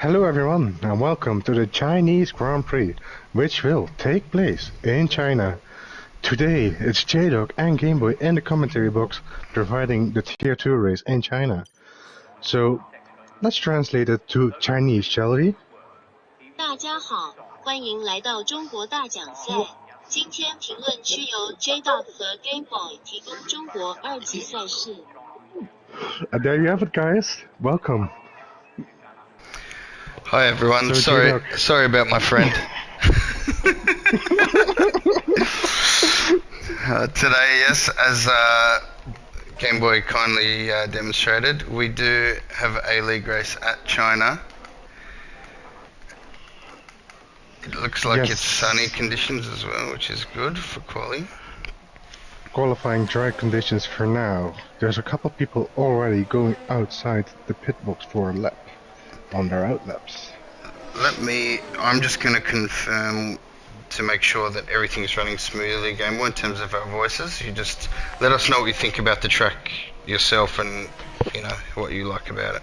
Hello everyone and welcome to the Chinese Grand Prix, which will take place in China. Today it's J-Dog and Gameboy in the commentary box providing the Tier 2 race in China. So let's translate it to Chinese, shall we? 大家好，欢迎来到中国大奖赛。今天评论区由 J-Dog 和 Gameboy 提供中国二级赛事。 And there you have it, guys. Welcome. Hi everyone. So sorry about my friend. Today, yes, as Gameboy kindly demonstrated, we do have a league race at China. It looks like It's sunny conditions as well, which is good for quali. Qualifying dry conditions for now. There's a couple people already going outside the pit box for a lap on their outlaps. I'm just going to confirm to make sure that everything is running smoothly, Gameboy, in terms of our voices. You just let us know what you think about the track yourself and, you know, what you like about it.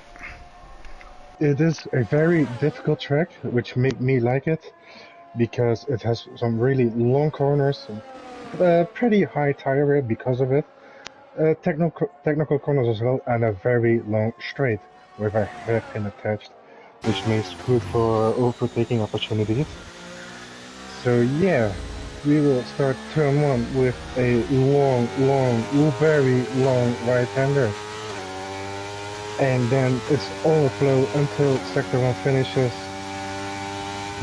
It is a very difficult track, which made me like it, because it has some really long corners, pretty high tire wear because of it, technical corners as well, and a very long straight with a hairpin attached, which makes good for overtaking opportunities. So yeah, we will start turn 1 with a very long right-hander. And then it's all flow until sector 1 finishes.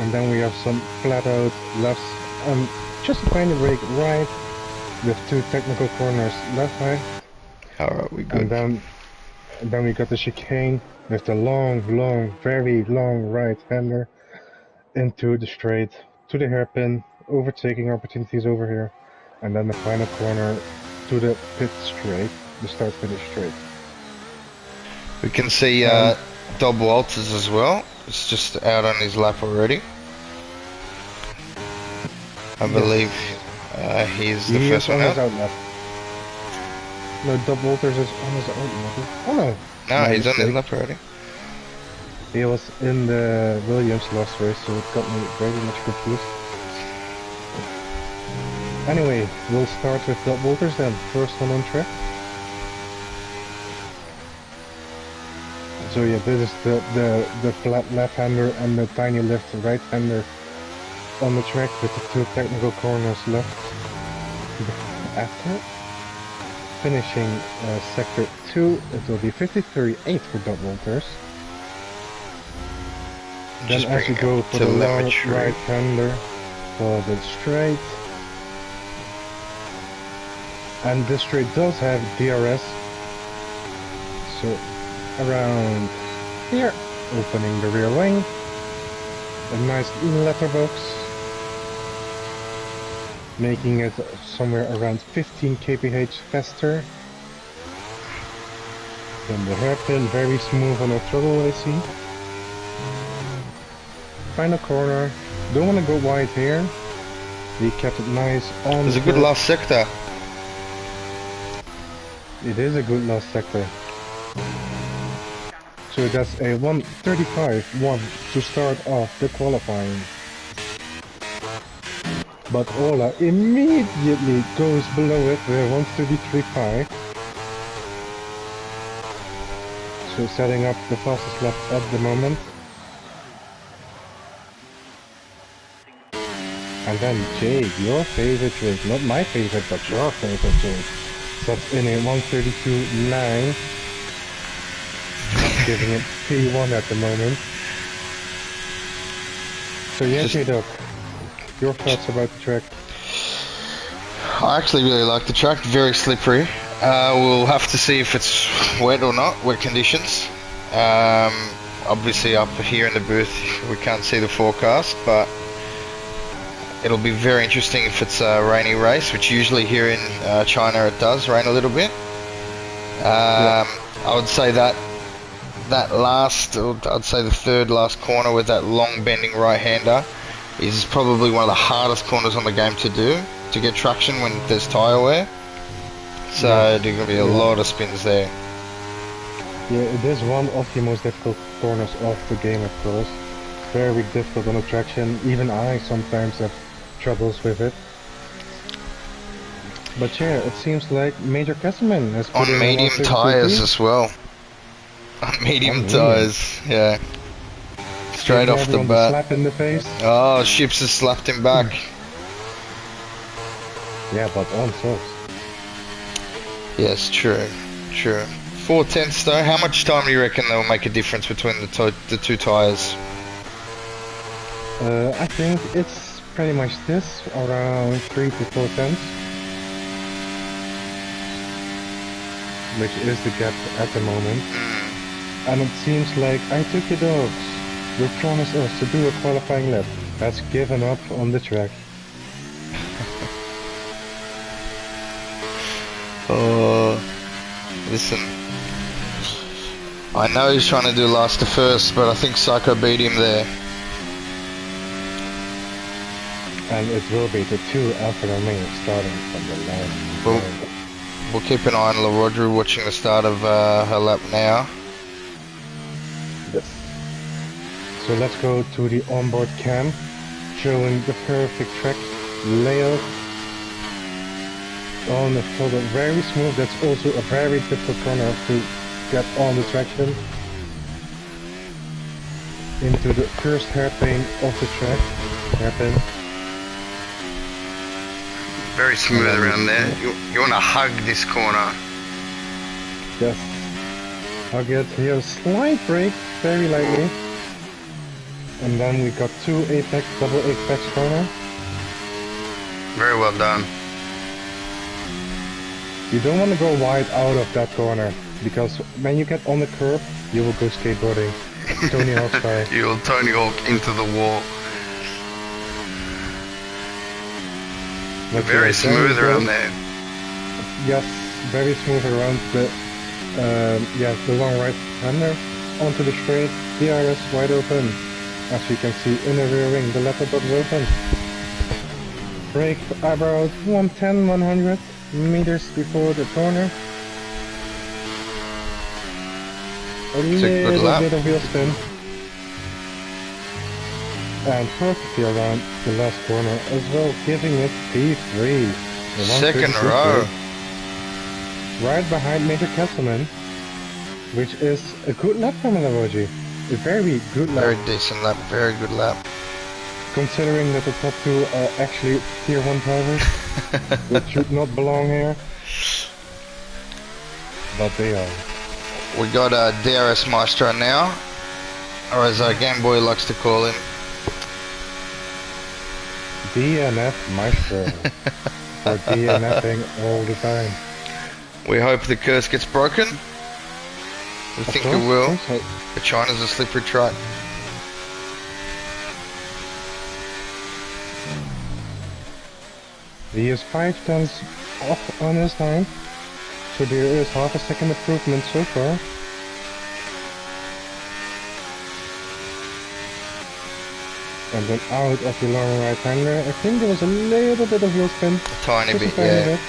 And then we have some flat out lefts and just a tiny break right with 2 technical corners left right. Alright, we good. And then we got the chicane with the very long right-hander into the straight, to the hairpin, overtaking opportunities over here, and then the final corner to the pit straight, the start-finish straight. We can see Dob Walters as well. It's just out on his lap already. I believe he's the first one out. No, Dob Walters is on his own lap. Oh no, he's on his lap already. He was in the Williams last race, so it got me very much confused. Anyway, we'll start with Dob Walters then, first one on track. So yeah, this is the flat left-hander and the tiny left right-hander on the track with the 2 technical corners left. After finishing sector 2, it will be 53.8 for Dob Walters. Then as we go for the long right-hander for the straight. And this straight does have DRS. So around here, opening the rear wing, a nice letterbox, making it somewhere around 15 kph faster. Then the hairpin, very smooth on the throttle, I see. Final corner, don't want to go wide here, we kept it nice on. It's a good last sector. It is a good last sector. So that's a 1:35.1 to start off the qualifying. But Ola immediately goes below it with 1:33.5. So setting up the fastest lap at the moment. And then Jade, your favorite race, not my favorite, but your favorite Jade, sets in a 1:32.9. Giving it P1 at the moment. So yeah, J-Dog, your thoughts about the track? I actually really like the track, very slippery. We'll have to see if it's wet or not, wet conditions. Obviously up here in the booth we can't see the forecast, but it'll be very interesting if it's a rainy race, which usually here in China it does rain a little bit. I would say that I'd say the third last corner with that long bending right-hander is probably one of the hardest corners on the game to do, to get traction when there's tyre wear. So there's going to be a lot of spins there. Yeah, it is one of the most difficult corners of the game, of course. Very difficult on the traction. Even I sometimes have troubles with it. But yeah, it seems like Major Castleman has put On in a medium 162 tyres as well. On medium medium. tyres, yeah. Straight Giving off the everyone the bat. slap in the face. Oh, Ships has slapped him back. Yeah, but on softs. Yes, true, true. 4/10 though. How much time do you reckon they'll make a difference between the two tyres? I think it's pretty much this, around 3 to 4 tenths. Which is the gap at the moment. And it seems like I took the dogs. You promised us to do a qualifying lap. That's given up on the track. Oh, listen. I know he's trying to do last to first, but I think Psycho beat him there. And it will be the two Alfa Romeo starting from the line. We'll keep an eye on La Rodri watching the start of her lap now. Yes. So let's go to the onboard cam, showing the perfect track layout. On the photo, very smooth. That's also a very difficult corner to get on the traction. Into the first hairpin of the track. Hairpin. Very smooth around there. You want to hug this corner. Yes. I'll get here a slight brake, very lightly. And then we got two apex, double apex corner. Very well done. You don't want to go wide out of that corner, because when you get on the curb, you will go skateboarding. Tony Hawk style. You'll Tony Hawk into the wall. But Very smooth around there. Yes, very smooth around the the long right hander onto the straight. DRS wide open. As you can see in the rear wing, the letter box open. Brake about 110, 100 meters before the corner. A little bit of wheel spin. And perfectly around the last corner as well, giving it P3. Second row. Right behind Major Castleman, which is a good lap from Lavoji. A very good lap. Very decent lap, very good lap. Considering that the top two are actually tier 1 drivers, which should not belong here. But they are. We got a DRS Maestro now, or as Game Boy likes to call him. DNF Maestro. For DNFing all the time. We hope the curse gets broken. We think it will. So. But China's a slippery track. He is 5 tenths off on his time, so there is half a second improvement so far. And then out of the long right hander, I think there was a little bit of wheel spin. A tiny bit, tiny yeah. bit.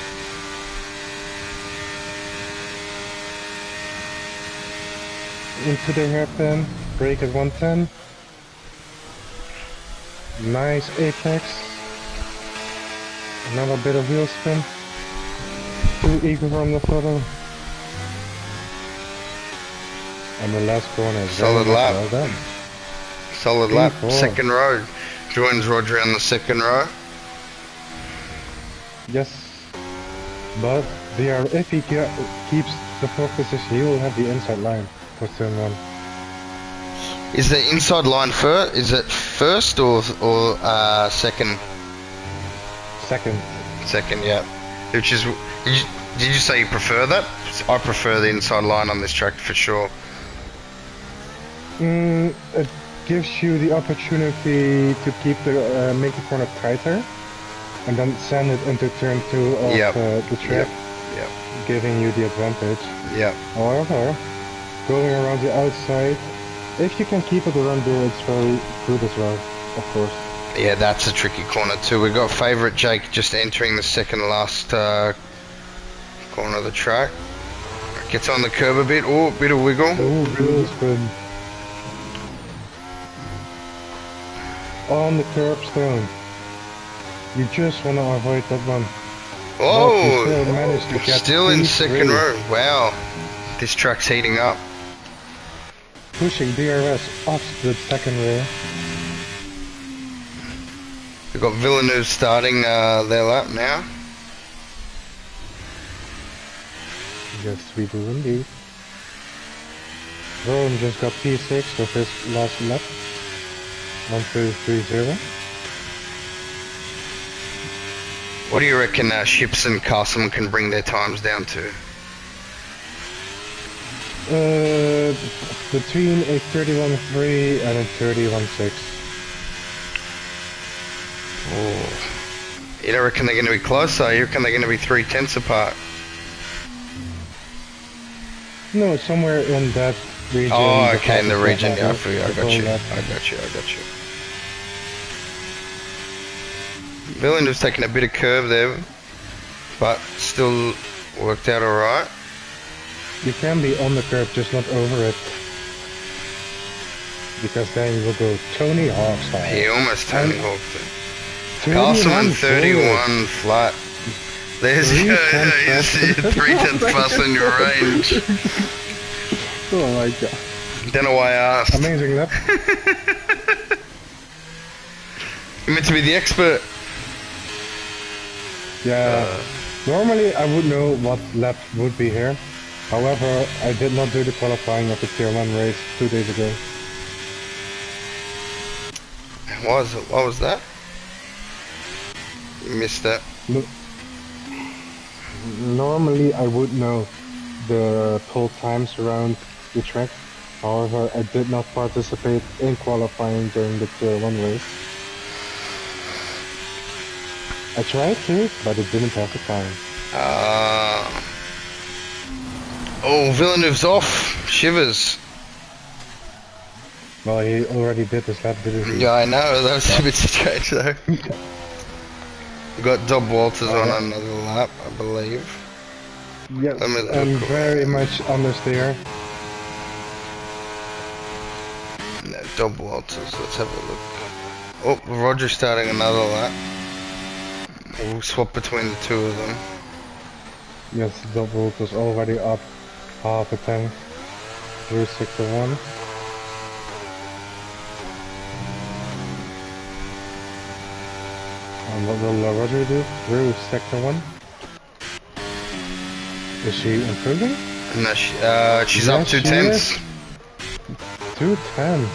Into the hairpin, brake at 110. Nice apex. Another bit of wheel spin. Too eager from the photo. And the last corner is Solid very lap. well done. Solid lap. P4. Second row. Joins Rodri on the second row. Yes. But if he keeps the fourth position, he will have the inside line for turn 1. Is the inside line first? Is it first or second? Second. Second, yeah. Which is, did you say you prefer that? I prefer the inside line on this track for sure. It gives you the opportunity to keep the make the corner tighter, and then send it into turn 2 of the track, Yep. giving you the advantage. Yep. However, going around the outside, if you can keep it around there, it's very good as well, of course. Yeah, that's a tricky corner too. We've got favourite Jake just entering the second last corner of the track. Gets on the curb a bit. Oh, bit of wiggle. Oh, real spin. On the curbstone. You just want to avoid that one. Oh, But you still managed to get still in P3. second row. Wow, this track's heating up. Pushing DRS off the second row. We've got Villeneuve starting their lap now. Yes, we do indeed. Rowan just got P6 with his last lap. 1:33.0. What do you reckon Ships and Carson can bring their times down to? Between a 31.3 and a 31.6. Oh. You don't reckon they're going to be closer? You reckon they're going to be 3/10 apart? No, somewhere in that region. Oh, okay, in the because region. of Yeah, I that, got you. that. I got you. Villeneuve's taking a bit of curve there, but still worked out alright. You can be on the curb, just not over it. Because then you will go Tony Hawk style. He almost Tony Hawked it. 31 Carlson 31 flat. There's your 3/10 plus on your range. Oh my god. Don't know why I asked. Amazing lap. You're meant to be the expert. Yeah. Normally I would know what lap would be here. However, I did not do the qualifying of the Tier 1 race 2 days ago. What was that? You missed that. No. Normally I would know the pull times around the track. However, I did not participate in qualifying during the Tier 1 race. I tried to, but it didn't have the time. Oh, Villeneuve's off. Shivers. Well, he already did this lap, didn't he? Yeah, I know. That was a bit strange though. We got Dob Walters on another lap, I believe. Yes, Let me look. I'm very much understeer. No, Dob Walters. Let's have a look. Oh, Roger's starting another lap. We'll swap between the two of them. Yes, double was already up half a tank through sector 1. And what will Roger do through sector 1? Is she improving? No, she's up 2/10. 2/10.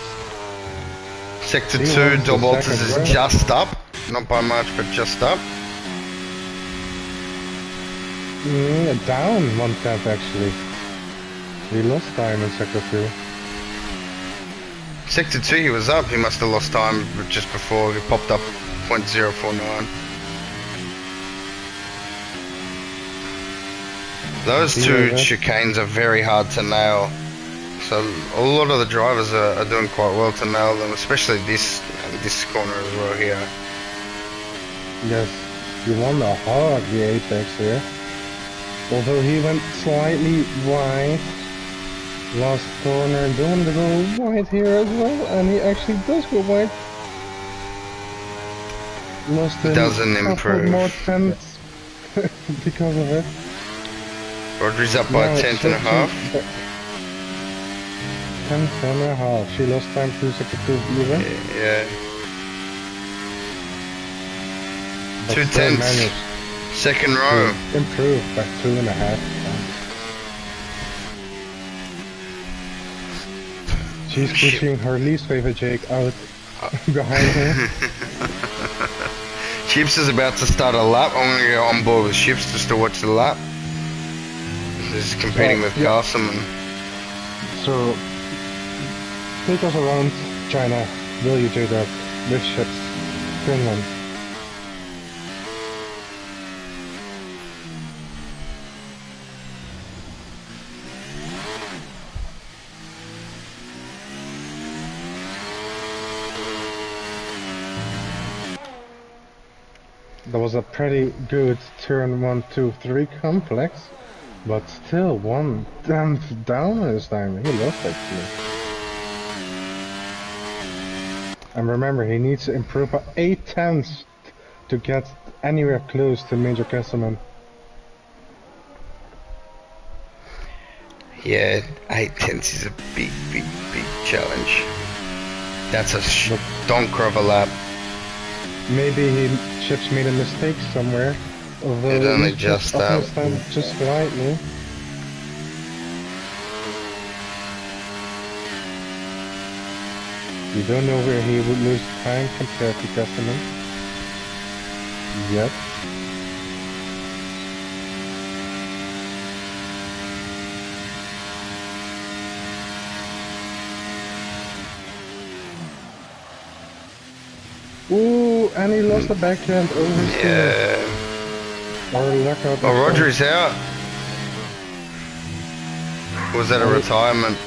Sector She 2, wants the Dob Walters second is row. just up. Not by much, but just up. Down 1/10 actually. We lost time in sector 2. Sector 2 he was up, he must have lost time just before he popped up 0.049. Those two chicanes are very hard to nail. So a lot of the drivers are doing quite well to nail them, especially this corner as well here. Yes, you want to hog the apex here. Although he went slightly wide last corner, don't want to go wide here as well, and he actually does go wide. Lost in Doesn't couple improve. more tenths because of it. Rodri's up by a tenth and a half. 10th and a half. She lost time through sector 2 even. Yeah. But 2 still tenths. managed Second row. to improve by 2.5. She's pushing her least favorite Jake out behind her. Chips is about to start a lap. I'm going to go on board with Chips just to watch the lap. This is competing with Carson. So, take us around China, will you do that with ships? Finland. That was a pretty good turn 1, 2, 3 complex. But still, one tenth down this time. He lost actually. And remember, he needs to improve by 8 tenths to get anywhere close to Major Kesselman. Yeah, 8 tenths is a big challenge. That's a stonker of a lap. Maybe Chips made a mistake somewhere. Although It only he's just up his time just slightly. You don't know where he would lose time compared to Kesselman. Yep. Ooh, and he lost the backhand over his Yeah. Or luck out. Oh, Rodri's out. Was that a retirement?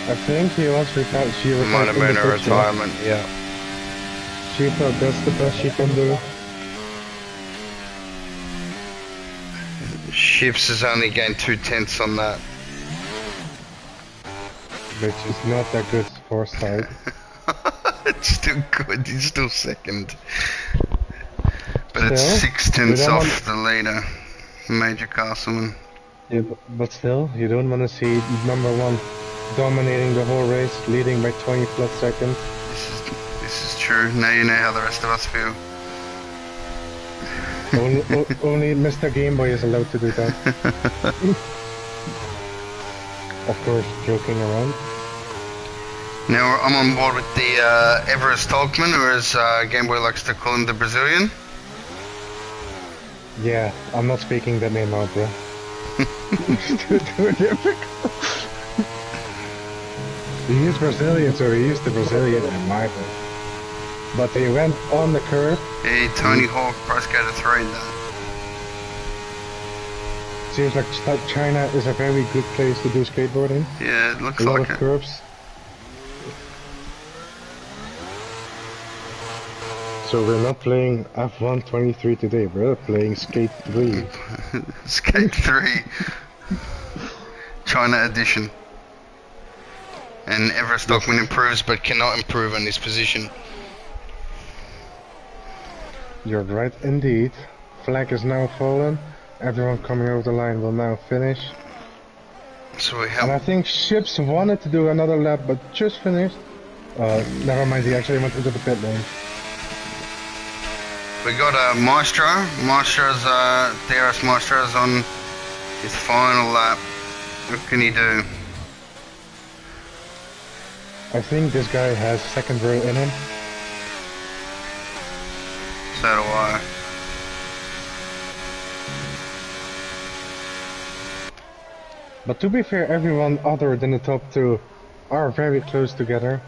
I think he was retired. She retired. Might have been a retirement, yeah. She thought that's the best she can do. Ships has only gained 2 tenths on that. Which is not that good for side. It's still good, he's still second. But it's Still, 6 tenths don't off the leader, Major Castleman. Yeah, but still, you don't want to see number one dominating the whole race, leading by 20 plus seconds. This is true. Now you know how the rest of us feel. Only Mr. Game Boy is allowed to do that. Of course, joking around. Now I'm on board with the Everest Tolkman, or as Game Boy likes to call him, the Brazilian. Yeah, I'm not speaking that name out, bro. Too difficult. He is Brazilian, so he is the Brazilian in my book. But he went on the curve. Hey, Tony Hawk, Pro Skater 3 that. Seems like China is a very good place to do skateboarding. Yeah, it looks A lot like of it. curves. So we're not playing F1 23 today, we're playing Skate 3. Skate 3. China edition. And Everest Stockman improves but cannot improve on this position. You're right indeed. Flag is now fallen. Everyone coming over the line will now finish. So we And I have think Ships wanted to do another lap but just finished. Never mind, he actually went into the pit lane. we got Maestro. Maestro's DRS Maestro's on his final lap. What can he do? I think this guy has second row in him. So do I. But to be fair, everyone other than the top two are very close together.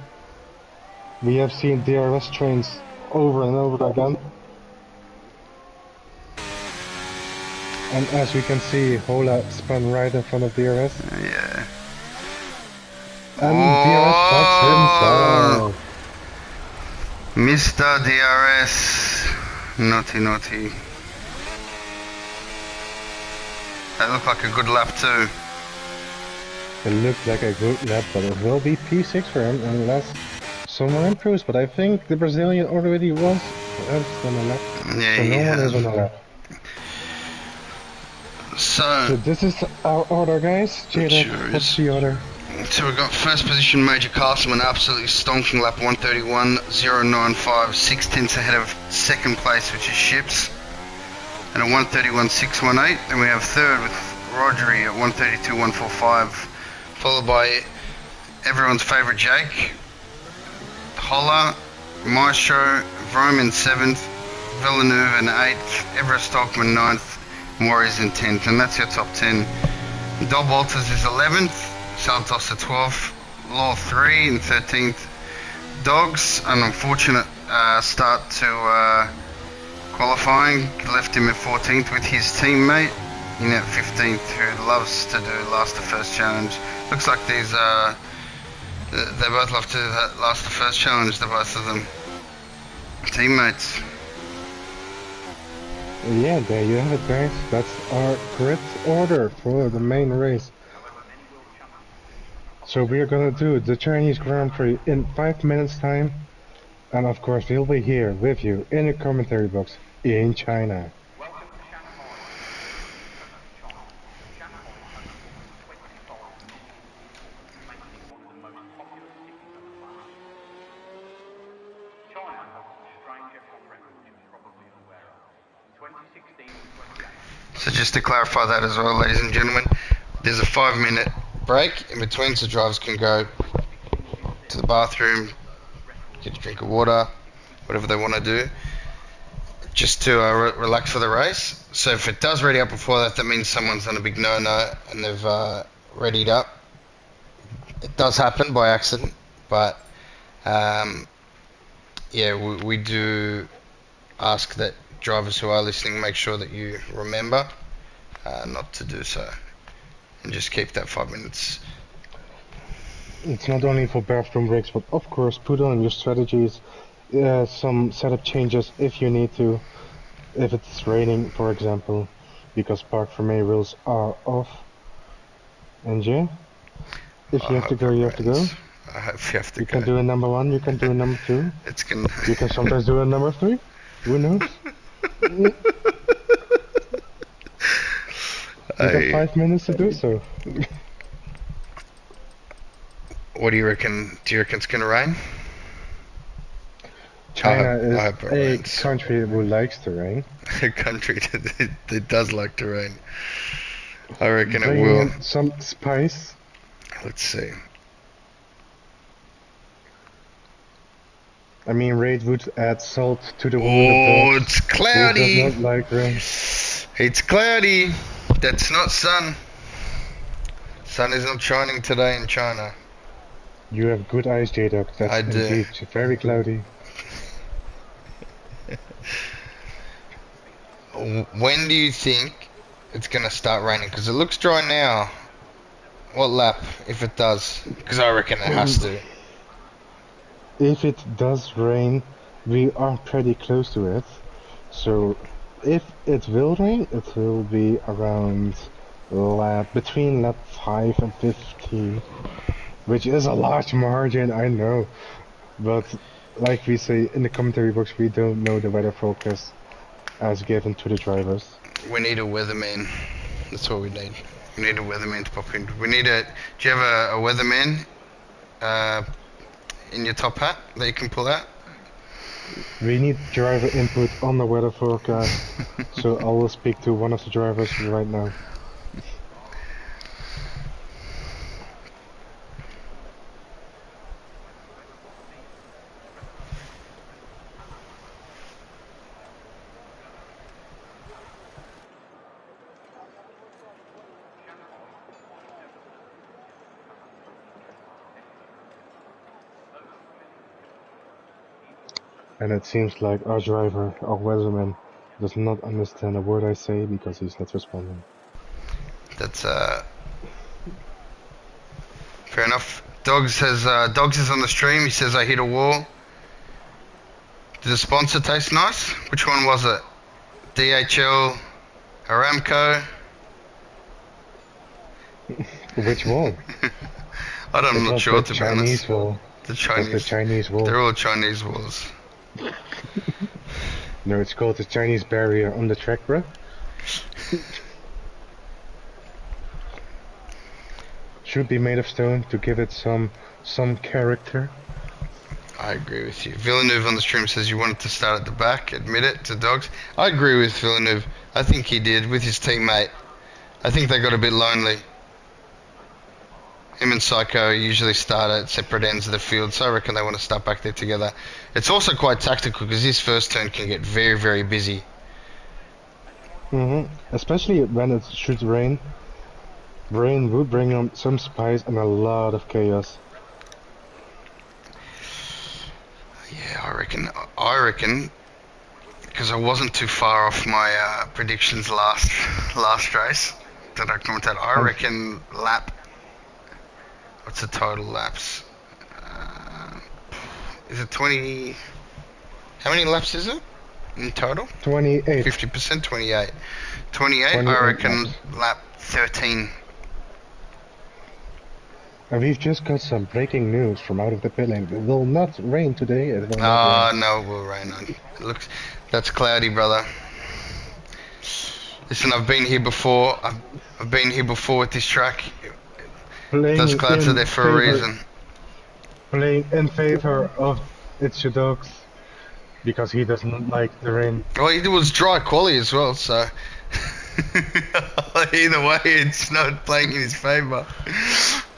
We have seen DRS trains over and over again. And as we can see, Hola spun right in front of DRS. Yeah. And DRS fucks himself. Mr. DRS. Naughty, naughty. That looked like a good lap too. It looked like a good lap, but it will be P6 for him unless someone improves. But I think the Brazilian already was on a lap. Yeah, So no yeah. one is on a lap. So So, this is our order, guys. Jada, Sure what's is. the order? so we got first position Major Castleman, absolutely stonking lap 131.095, 6 tenths ahead of second place, which is Ships, and a 131.618. Then we have third with Rodri at 132.145, followed by everyone's favourite Jake, Holla, Maestro, Vrome in 7th, Villeneuve in 8th, Everest Stockman 9th, Warriors in 10th, and that's your top 10. Dob Walters is 11th, Santos at 12th, Law 3 in 13th. Dogs, an unfortunate start to qualifying, left him at 14th with his teammate in at 15th, who loves to do last to first challenge. Looks like these they both love to do that last to first challenge, the both of them. Teammates. Yeah, there you have it, guys. That's our grid order for the main race. So we are gonna do the Chinese Grand Prix in 5 minutes time, and of course we'll be here with you in the commentary box in China. So just to clarify that as well, ladies and gentlemen, there's a 5 minute break in between so drivers can go to the bathroom, get a drink of water, whatever they want to do, just to relax for the race. So if it does ready up before that, that means someone's done a big no-no and they've readied up. It does happen by accident, but yeah, we do ask that drivers who are listening make sure that you remember not to do so, and just keep that 5 minutes. It's not only for bathroom breaks, but of course put on your strategies, some setup changes if you need to, if it's raining, for example, because park for May rules are off. And yeah, if you have to go, you have to go. I hope you have to You go. can do a number 1, you can do a number 2. It's gonna. You can sometimes do a number 3. Who knows? You got 5 minutes to do so. What do you reckon? Do you reckon it's gonna rain? China I hope is it a rains. country who likes to rain. A country that does like to rain. I reckon it Bringing will. in some spice. Let's see. I mean, rain would add salt to the wound Oh, of dogs. it's cloudy. Who does not like rain? It's cloudy. That's not sun. Sun is not shining today in China. You have good eyes, J-Dog. That's I do. indeed very cloudy. When do you think it's gonna start raining? Because it looks dry now. What lap, if it does? Because I reckon it has to. If it does rain, we are pretty close to it. So, if it will rain, it will be around between lap 5 and 15, which is a large margin, I know. But like we say in the commentary box, we don't know the weather forecast as given to the drivers. We need a weatherman. That's what we need. We need a weatherman to pop in. We need a. Do you have a weatherman in your top hat that you can pull out? We need driver input on the weather forecast, so I will speak to one of the drivers right now. And it seems like our driver, our weatherman, does not understand a word I say because he's not responding. That's fair enough. Dogs is on the stream. He says I hit a wall. Did the sponsor taste nice? Which one was it? DHL, Aramco. Which wall? I'm not sure, to the be honest. Chinese wall. The It's the Chinese. Chinese wall. They're all Chinese walls. No, it's called the Chinese barrier on the track, bro. Should be made of stone to give it some character. I agree with you. Villeneuve on the stream says you wanted to start at the back, admit it, to dogs. I agree with Villeneuve. I think he did with his teammate. I think they got a bit lonely. Him and Psycho usually start at separate ends of the field, so I reckon they want to start back there together. It's also quite tactical because his first turn can get very, very busy. Especially when it should rain. Rain would bring on some spice and a lot of chaos. Yeah, I reckon, because I wasn't too far off my predictions last race that I commented. I reckon lap. What's the total laps? Is it 20? How many laps is it? in total? 28. 50%, 28. 28, 28 I reckon laps. lap 13. And we've just got some breaking news from out of the pit lane. It will not rain today. It will not Ah, rain. no, it will rain on. It looks, that's cloudy, brother. Listen, I've been here before. I've been here before with this track. Those Playing clouds are there for a reason. Playing in favor of It's Your Dogs because he doesn't like the rain. Well, it was dry quality as well, so either way, it's not playing in his favour.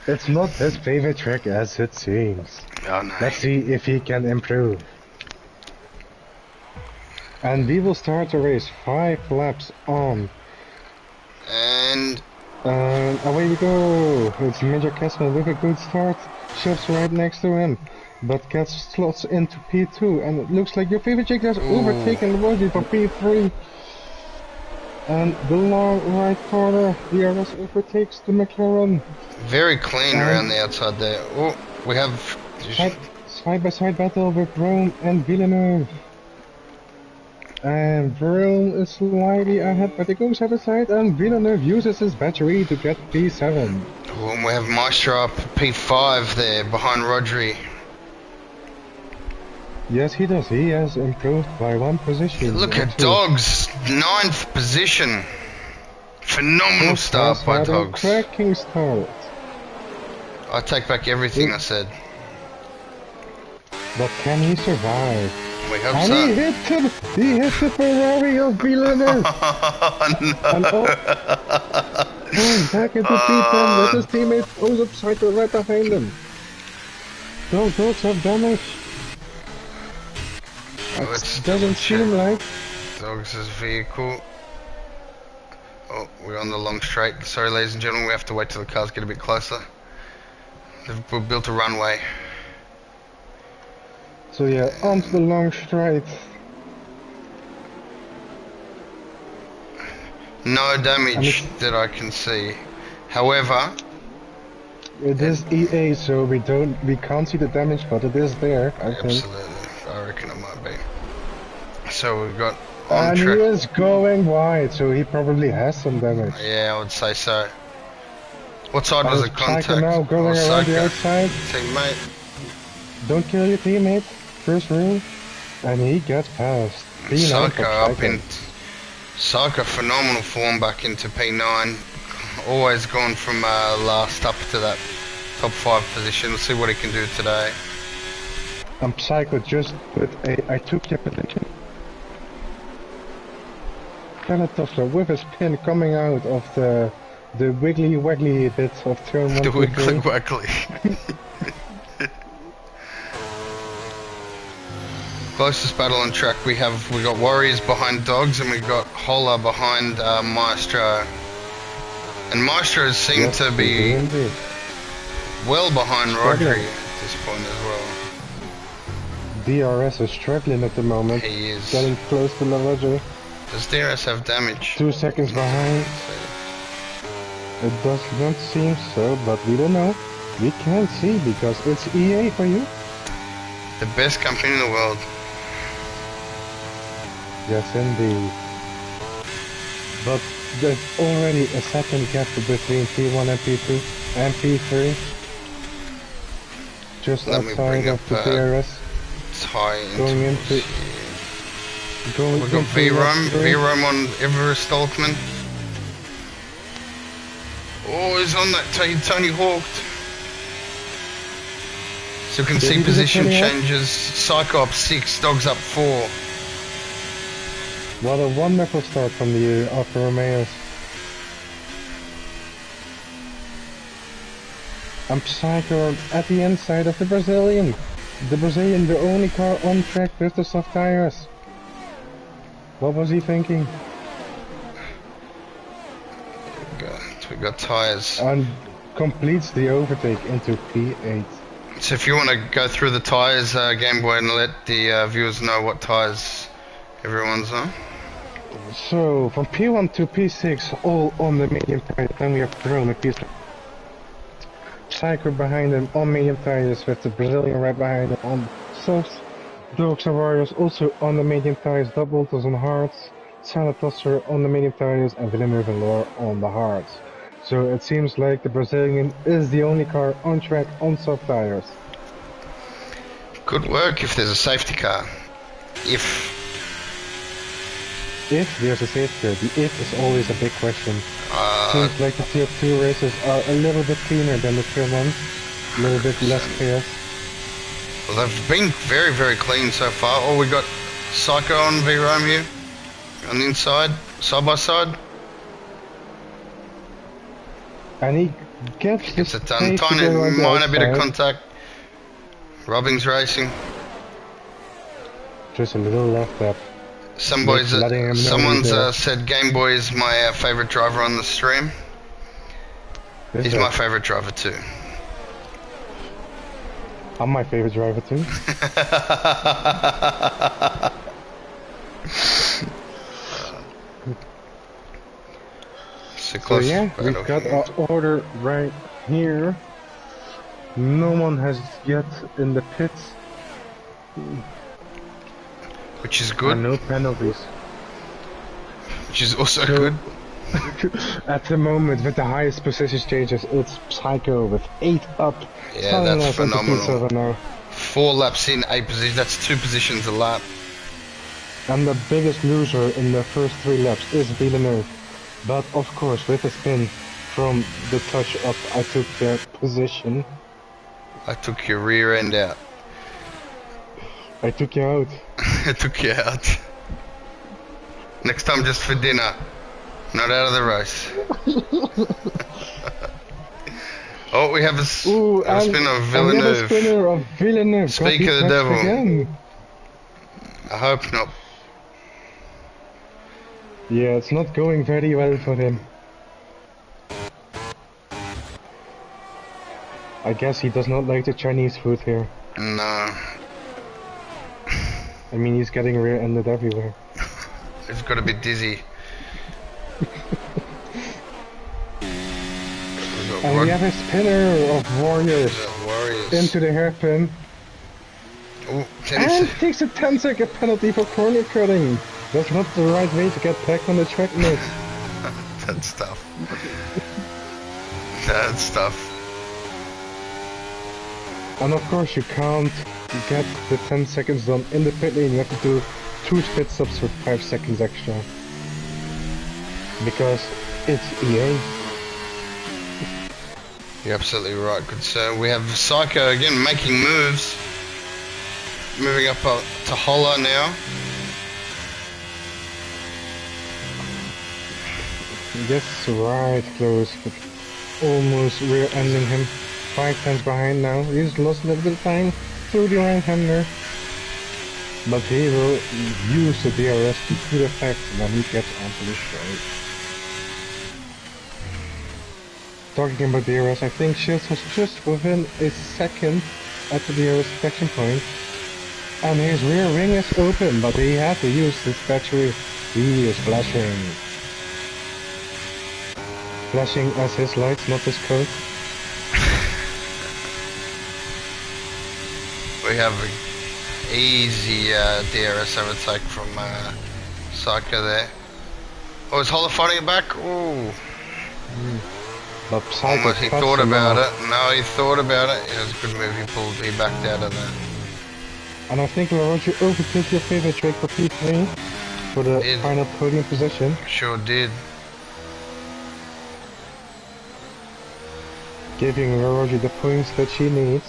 It's not his favorite track as it seems. Oh no. Let's see if he can improve. And we will start the race 5 laps on. And Away we go. It's Major Castle with a good start. Chef's right next to him. But gets slots into P2. And it looks like your favorite Jake has overtaken the body for P3. And the long right corner, DRS overtakes the McLaren. very clean around the outside there. Oh, we have Side by side battle with Broome and Villeneuve. And Broome is slightly ahead, but it goes other side, and Villeneuve uses his battery to get P7. Oh, and we have Maestro up P5 there behind Rodri. Yes, he does. He has improved by 1 position. Look at Dogs, 9th position. Phenomenal start by Dogs. Cracking start. I take back everything I said. But can he survive? We hope And so. he hit the Ferrari of Villeneuve. And going back into P10 with his teammate goes upside to right behind him. Those dogs have damage. Oh, it's It doesn't seem like. Dogs' vehicle. Oh, we're on the long straight. Sorry, ladies and gentlemen, we have to wait till the cars get a bit closer. We've built a runway. So yeah, onto the long straight. No damage that I can see. However, It is EA, so we can't see the damage, but it is there, I think. absolutely, I reckon it might be. So we've got on And track. he is going wide, so he probably has some damage. Yeah, I would say so. What side was the contact? Psycho now going Oh, around the Psycho. outside. Teammate. Don't kill your teammate. First rule. And he gets past. P9 Psycho for up Psycho. in. Psycho phenomenal form back into P9. Always gone from last up to that top 5 position. We'll see what he can do today. And Psycho just with I took your position. Pelletofler with his pin coming out of the wiggly waggly bit of turn 1 The to wiggly 3. waggly. Closest battle on track we got Warriors behind Dogs and we got Hola behind Maestro. And Maestro seemed Yes, to we be do indeed. well behind Struggling. Rodri at this point as well. DRS is struggling at the moment. He is. Getting close to Lavaggio. Does DRS have damage? 2 seconds behind. It does not seem so, but we don't know. We can't see because it's EA for you. The best company in the world. Yes, indeed. But there's already a second gap between P1 and P2 and P3. Just Let me outside bring of up, the DRS. Tie Going into into- Going We've got into V-Rome, lap 3. V-Rome on Everest Altman. Oh, he's on that Tony Hawked. So you can Did see he do the position Tony Hawk? changes. Psycho up 6, Dogs up 4. What a wonderful start from the Alfa Romeos. And Psycho at the inside of the Brazilian. The Brazilian, the only car on track with the soft tires. What was he thinking? We got tyres. And completes the overtake into P8. So if you want to go through the tyres, Game Boy, and let the viewers know what tyres everyone's on. So from P1 to P6, all on the medium tires. Then we have Broome at P6. Psycho behind him on medium tires with the Brazilian right behind him on soft. Dogs and Warriors also on the medium tires, Double on hards, Silent Cluster on the medium tires, and Villeneuve and Loire on the hards. So it seems like the Brazilian is the only car on track on soft tires. Good work if there's a safety car. If there's a safety car, the if is always a big question. Seems like the Tier 2 races are a little bit cleaner than the Tier 1, a little bit less chaos. Well, they've been very, very clean so far. Oh, we got Psycho on V-Rome here, on the inside, side by side. And he gets it done. Tiny, minor bit of contact. Robbins racing. Just a little left up. Someone's said Game Boy is my favourite driver on the stream. He's my favourite driver too. I'm my favourite driver too. So yeah, we've got our order right here. No one has yet in the pits. Which is good. And no penalties. Which is also good. At the moment, with the highest position changes, it's Psycho with 8 up. Yeah, that's phenomenal. 4 laps in, 8 positions. That's 2 positions a lap. And the biggest loser in the first 3 laps is Villeneuve. But of course, with a spin from the touch up, I took their position. I took your rear end out. I took you out. I took you out. Next time just for dinner. Not out of the race. Oh, we have a spin of Villeneuve. Another spinner of Villeneuve. Speak of the devil. Again. I hope not. Yeah, it's not going very well for him. I guess he does not like the Chinese food here. No. I mean, he's getting rear-ended everywhere. He's got a bit dizzy. And we have a spinner of Warriors into the hairpin. Ooh, and takes a 10-second penalty for corner cutting. That's not the right way to get back on the track, mate. That's tough. That's tough. And of course you can't get the 10 seconds done in the pit lane. You have to do 2 pit stops for 5 seconds extra. Because it's EA. You're absolutely right, good sir. We have Psycho again making moves. Moving up to Holler now. Yes, right close, but almost rear-ending him. 5 times behind now. He's lost a little bit of time through the right-hander. But he will use the DRS to good effect when he gets onto the straight. Talking about DRS, I think Shields was just within a second at the DRS protection point. And his rear wing is open, but he had to use this battery. He is flashing. Flashing as his lights, not his code. We have an easy DRS overtake from Psycho there. Oh, is Holler fighting it back? Ooh. But Psycho he thought about it. No, he thought about it. It was a good move. He backed out of that. And I think Roger overtook your favorite trick for P3 for the final podium position. Sure did. Giving Roger the points that she needs.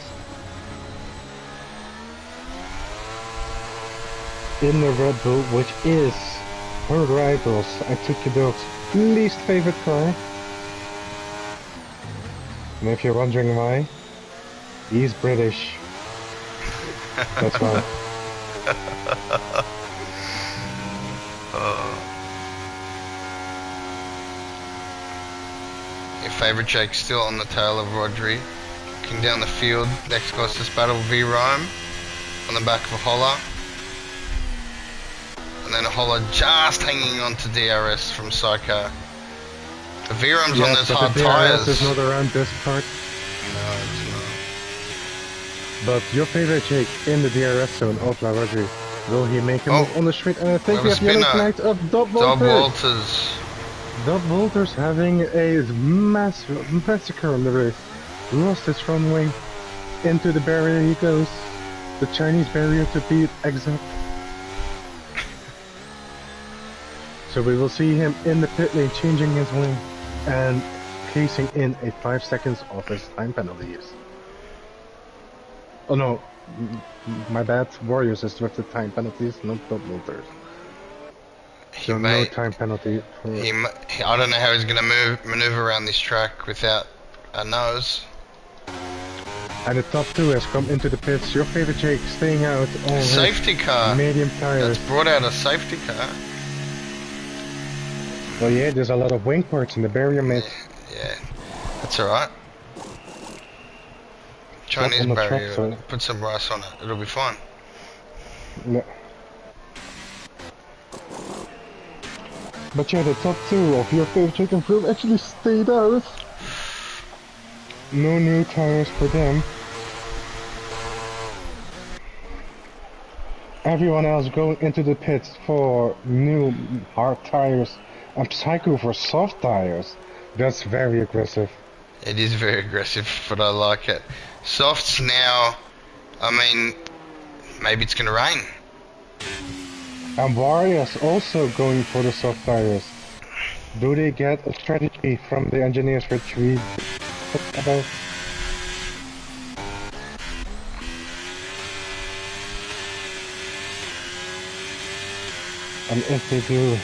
In the Red Bull, which is her rivals. I took your dog's least favorite car. And if you're wondering why, he's British. That's why. Your favourite Jake still on the tail of Rodri. Looking down the field, next closest battle V-Rome on the back of a Holler. And then a Holler just hanging on to DRS from Psycho. The V-Rome's on those hard tyres. It's not around this part. No, it's But your favorite Jake in the DRS zone of La Rodri. Will he make a move on the straight? And I think we have yellow flags of Dot Dot Walters. Walters. Dot Walters having a massacre on the race. Lost his front wing. Into the barrier he goes. The Chinese barrier to be exact. So we will see him in the pit lane changing his wing and casing in a 5 seconds of his time penalties. Oh no, my bad. Warriors is with the time penalties, not Dot Walters. So no time penalty. I don't know how he's going to maneuver around this track without a nose. And the top 2 has come into the pits. Your favorite Jake staying out on safety car. Medium tires. That's brought out a safety car. Well, yeah, there's a lot of wing parts in the barrier, mate. Yeah, that's alright. Chinese barrier, track, put some rice on it, it'll be fine. No. But yeah, the top 2 of your favorite chicken fruit actually stayed out. No new tires for them. Everyone else going into the pits for new hard tires and Psycho for soft tires. That's very aggressive. It is very aggressive, but I like it. Softs now, I mean, maybe it's gonna rain. And Warriors also going for the soft tires. Do they get a strategy from the engineers which we talked about? And if they do,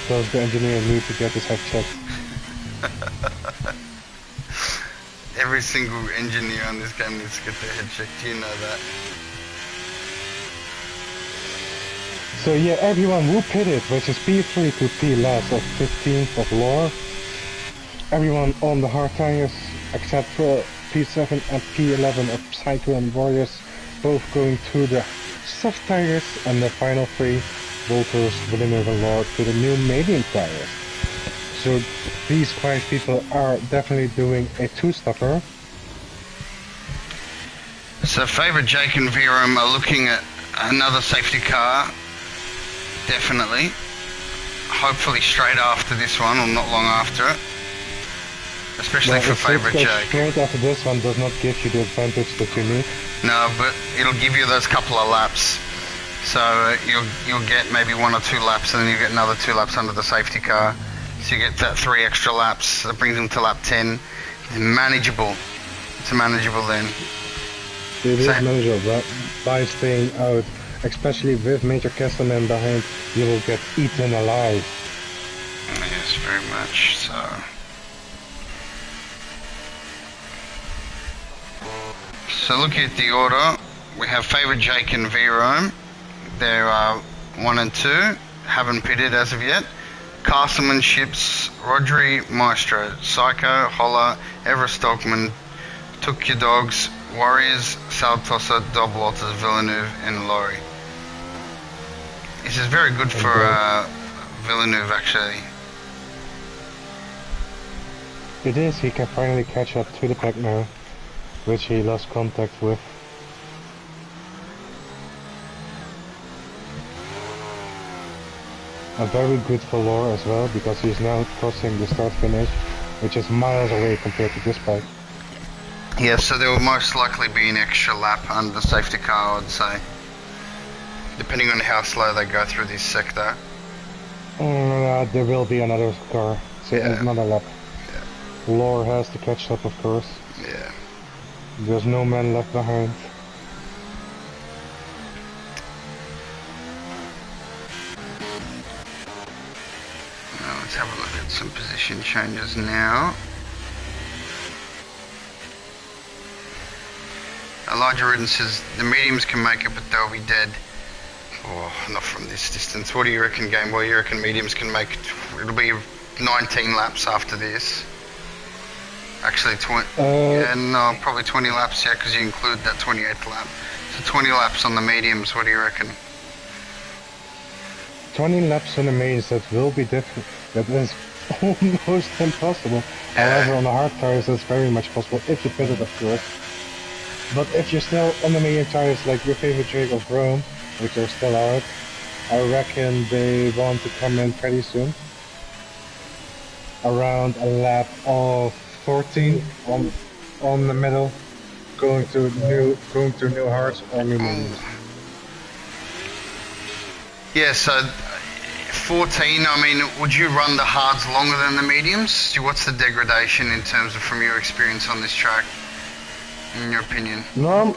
does the engineer need to get his head checked? Every single engineer on this game needs to get their head checked, you know that. So yeah, everyone who pitted, which is P3 to P last of 15th of Lore. Everyone on the hard tires, except for P7 and P11 of Psycho and Warriors, both going to the soft tires, and the final 3, Volters, Villeneuve and Lore, to the new medium tires. So these 5 people are definitely doing a 2-stopper. So favorite Jake and Verum are looking at another safety car, definitely. Hopefully straight after this one, or not long after it. Especially for favorite Jake. Straight after this one does not give you the advantage that you need. No, but it'll give you those couple of laps. So you'll get maybe 1 or 2 laps, and then you get another 2 laps under the safety car. So you get that 3 extra laps. That brings them to lap 10. It's manageable. It's manageable then. It is manageable, but by staying out, especially with Major Kesselman behind, you will get eaten alive. Yes, very much so. So looking at the order, we have favorite Jake and V-Rome. There are 1 and 2, haven't pitted as of yet. Castleman, Ships, Rodri, Maestro, Psycho, Holler, Everest Stockman, Took Your Dogs, Warriors, Saltosa, Dot Walters, Villeneuve and Laurie. This is very good for Villeneuve actually. It is, he can finally catch up to the pack now, which he lost contact with. And very good for Lore as well, because he's now crossing the start finish, which is miles away compared to this pack. Yeah, so there will most likely be an extra lap under the safety car, I'd say. Depending on how slow they go through this sector. There will be another car, so another lap. Yeah. Lore has to catch up, of course. Yeah. There's no man left behind. Now let's have a look at some position changes now. Elijah Rudin says the mediums can make it, but they'll be dead. Oh, not from this distance. What do you reckon, Game Boy? You reckon mediums can make it? It'll be 19 laps after this. Actually, yeah, no, probably 20 laps, yeah, because you include that 28th lap. So 20 laps on the mediums, what do you reckon? 20 laps on the mains, that will be different. That is almost impossible. However, on the hard tires, that's very much possible, if you pit it, of course. But if you're still on the medium tires, like your favorite Jake of Rome, which are still out, I reckon they want to come in pretty soon. Around a lap of 14 on the middle, going to new hards or new mediums. Yeah, so 14, I mean, would you run the hards longer than the mediums? What's the degradation in terms of, from your experience on this track, in your opinion? No,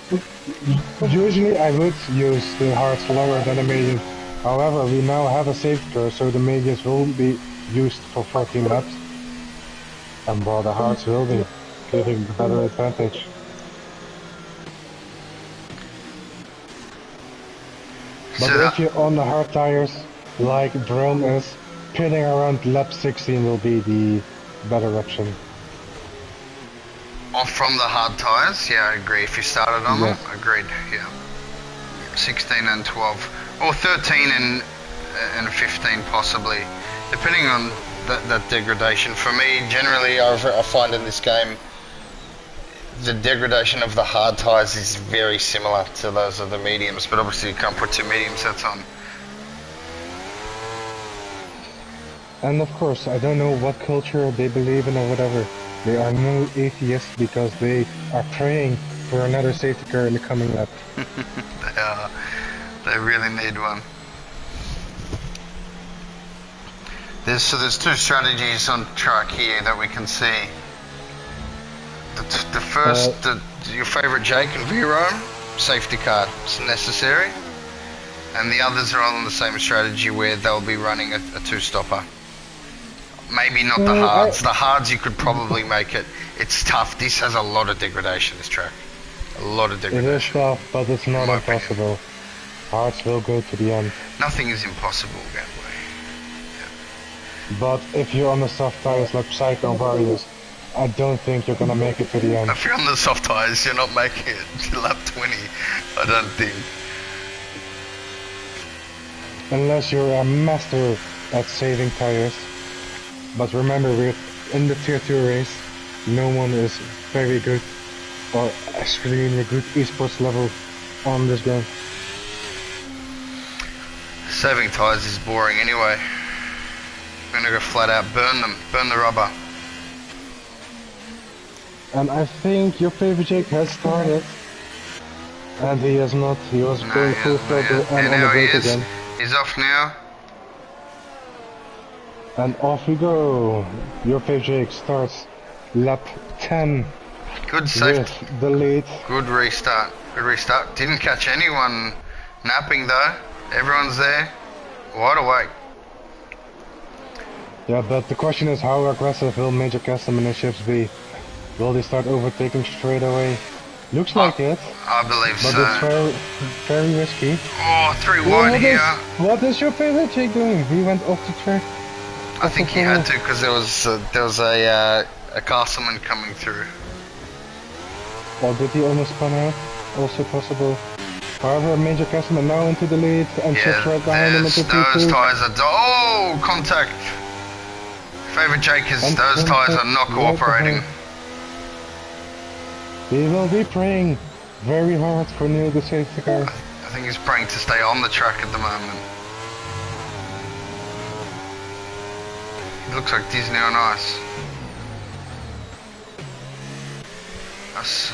usually I would use the hards longer than the mediums. However, we now have a safety car, so the mediums will be used for 14 laps. And while the hards will be giving the better advantage. But So if you're on the hard tires, like Brome is, pitting around lap 16 will be the better option. off from the hard tyres, yeah, I agree. If you started on Yes. them, agreed, yeah. 16 and 12, or 13 and 15 possibly, depending on that degradation. For me, generally, I find in this game, the degradation of the hard tyres is very similar to those of the mediums, but obviously you can't put two medium sets on. And of course, I don't know what culture they believe in or whatever. They are no atheists because they are praying for another safety car in the coming lap. They really need one. There's two strategies on track here that we can see. The first, your favourite Jake and Vero, safety car, it's necessary. And the others are all on the same strategy where they'll be running a two-stopper. Maybe not the hards. The hards you could probably make it. It's tough. This has a lot of degradation, this track. A lot of It is degradation. tough, but it's not my impossible. Hearts will go to the end. Nothing is impossible, Gateway. But if you're on the soft tires like Psycho and Varius, I don't think you're gonna make it to the end. If you're on the soft tyres, you're not making it to lap 20. I don't think. Unless you're a master at saving tires. But remember, we're in the tier 2 race. No one is very good or extremely good esports level on this game. Saving tyres is boring anyway. We're gonna go flat out burn them. Burn the rubber. And I think your favorite Jake has started. And he has not. He was No, going he full hasn't, throttle not yet. and on now the he brake is. again. He's off now. And off we go. Your favorite Jake starts lap 10 Good safe. with the lead. Good restart. Good restart. Didn't catch anyone napping though. Everyone's there. Wide awake. Yeah, but the question is, how aggressive will Major Custom and his ships be? Will they start overtaking straight away? Looks like it, I believe but so. it's very risky. Oh, 3 Well, wide here. what is your favorite Jake doing? He went off the track. I think he had to because there was a Castleman coming through. Or did he almost spun out? Also possible. However, Major Custom now into the lead and ships right behind him into those P2. tyres are... Oh, contact. Favorite Jake is And those tyres are contact not right cooperating. behind. He will be praying very hard for Neil the safety car. I think he's praying to stay on the track at the moment. He looks like Disney on ice. Us.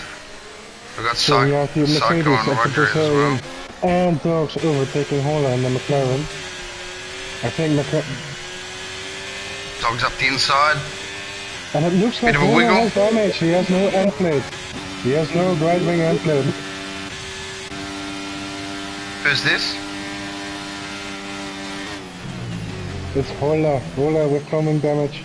We got So we have the Psycho Mercedes and of the Roger as well. Brazilian and Dogs overtaking Holland and McLaren. I think McLaren, Dogs up the inside. and it looks like Bit of a Holland wiggle. has damage. He has no end plate. He has no right wing end plate. Who's this? It's Hola with foaming damage.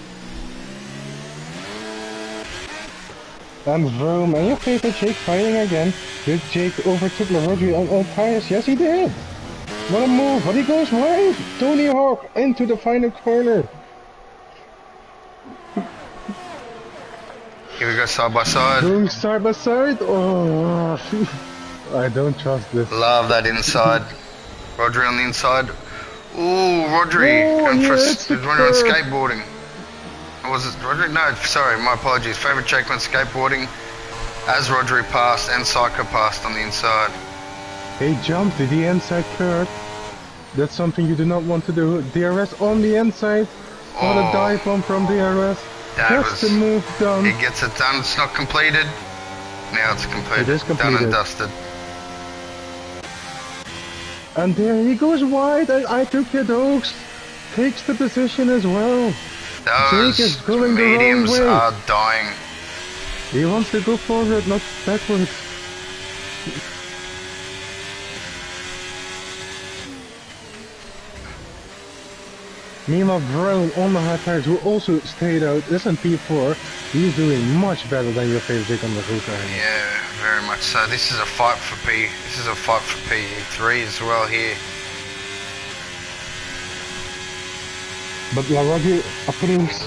And Vroom, and your favorite Jake fighting again. Did Jake overtook LaRodri on all tires? Yes, he did. What a move, but he goes wide. Tony Hawk into the final corner. Here we go side by side. Going side by side. Oh, I don't trust this. Love that inside. Rodri on the inside. Ooh, Rodri. Oh, Going for yeah, it's the Rodri on curve. skateboarding. Or was it Rodri? No, sorry, my apologies. Favorite Jake went skateboarding. as Rodri passed and Psycho passed on the inside. He jumped to the inside curve. That's something you do not want to do. DRS on the inside. Got a dive bomb from DRS. Gets the move done. He gets it done. It's not completed. Now it's completed. It is completed. Done and dusted. And there he goes wide. I took the dogs. Takes the position as well. Those Jake is going the wrong mediums way. are dying. He wants to go forward, not backwards. Meanwhile, Brown on the high tires, who also stayed out, is in P4. He's doing much better than your favorite Jake on the Ruka. Yeah, very much so. This is a fight for P. This is a fight for P3 as well here. But LaRogge approves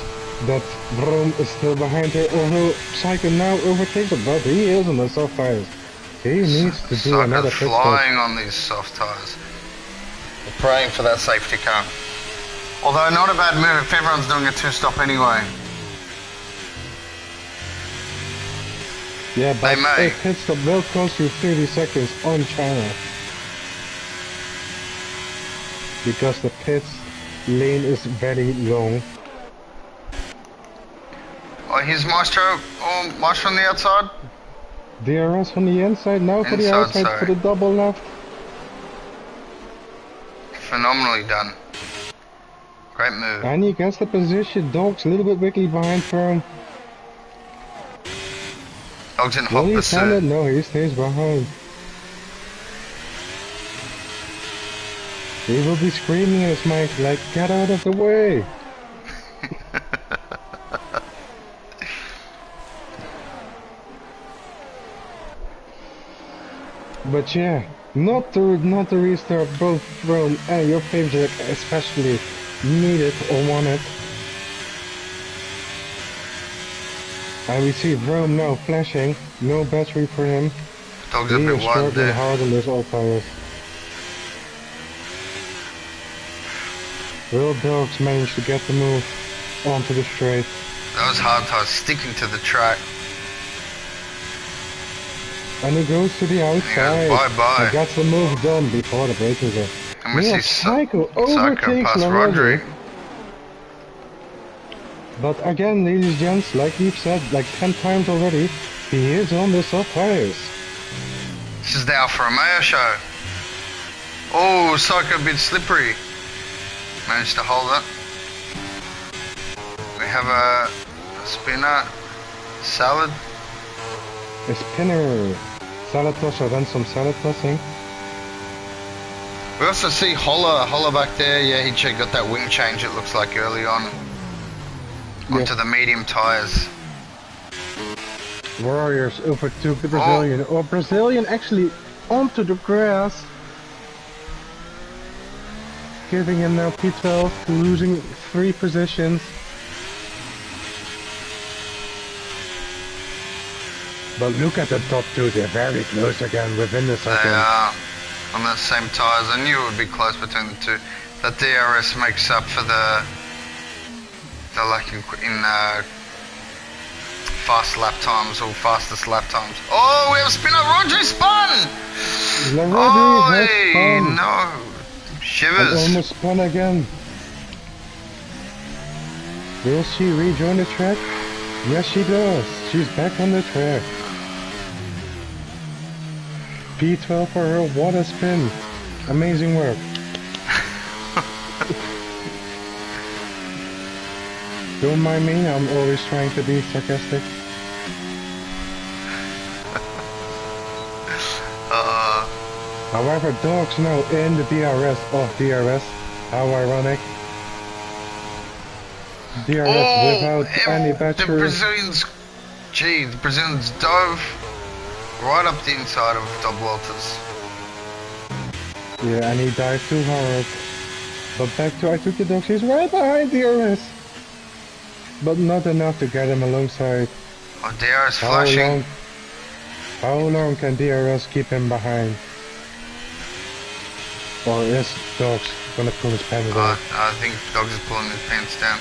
that Brown is still behind her, although Psycho now overtakes it, but he is on the soft tires. He needs to do another pit stop. Flying on these soft tires. We're praying for that safety car. Although not a bad move if everyone's doing a two-stop anyway. Yeah, but they may. a pit stop will cost you 30 seconds on China. Because the pit lane is very long. Oh, here's Maestro. Oh, Maestro on the outside. DRS on the inside, now for the Inside, outside sorry. for the double left. Phenomenally done. Great move. And he gets the position. Dog's a little bit wiggly behind Brown. Dog's in Will hot he pursuit. find it? No, he stays behind. He will be screaming at his mic like, get out of the way! But yeah, not to restart both Brown and your favorite especially need it or want it. And we see Brown now flashing, no battery for him. Dog's He a bit is wide struggling there. hard on those all tires. Will Dogs manage to get the move onto the straight? Those hard tires sticking to the track. And he goes to the outside. bye-bye. And gets the move done before the braking zone. And we see Psycho Psycho overtakes past LaRogge. Rodri. But again, ladies and gents, like we've said like 10 times already, he is on the soft tires. This is the Alfa Romeo show. Oh, Psycho a bit slippery. Managed to hold it. We have a spinner. Salad. A spinner. Salad tosser, then some salad tossing. We also see Holler back there. Yeah, he got that wing change, it looks like, early on. Onto the medium tyres. Warriors overtook the Brazilian. Or Brazilian actually onto the grass. Giving him now P12, losing 3 positions. But look at the top 2, they're very close again within the second. They are on the same tyres. I knew it would be close between the two. That DRS makes up for the like in fast lap times or fastest lap times. Oh, we have a spinner. Rodri spun! LaRogge has Oi, spun. no. And Shivers. almost spun again. Will she rejoin the track? Yes, she does. She's back on the track. P12 for her. What a spin. Amazing work. Don't mind me, I'm always trying to be sarcastic. However, Dogs now in the DRS of DRS. How ironic. DRS without any The battery. Brazilians, the Brazilians dove right up the inside of Dog Walters. Yeah, and he dived too hard. But back to I took the Dogs, he's right behind DRS. But not enough to get him alongside. Oh, DRS flashing. How long can DRS keep him behind? Or is Dogs gonna pull his pants down? I think Dogs is pulling his pants down.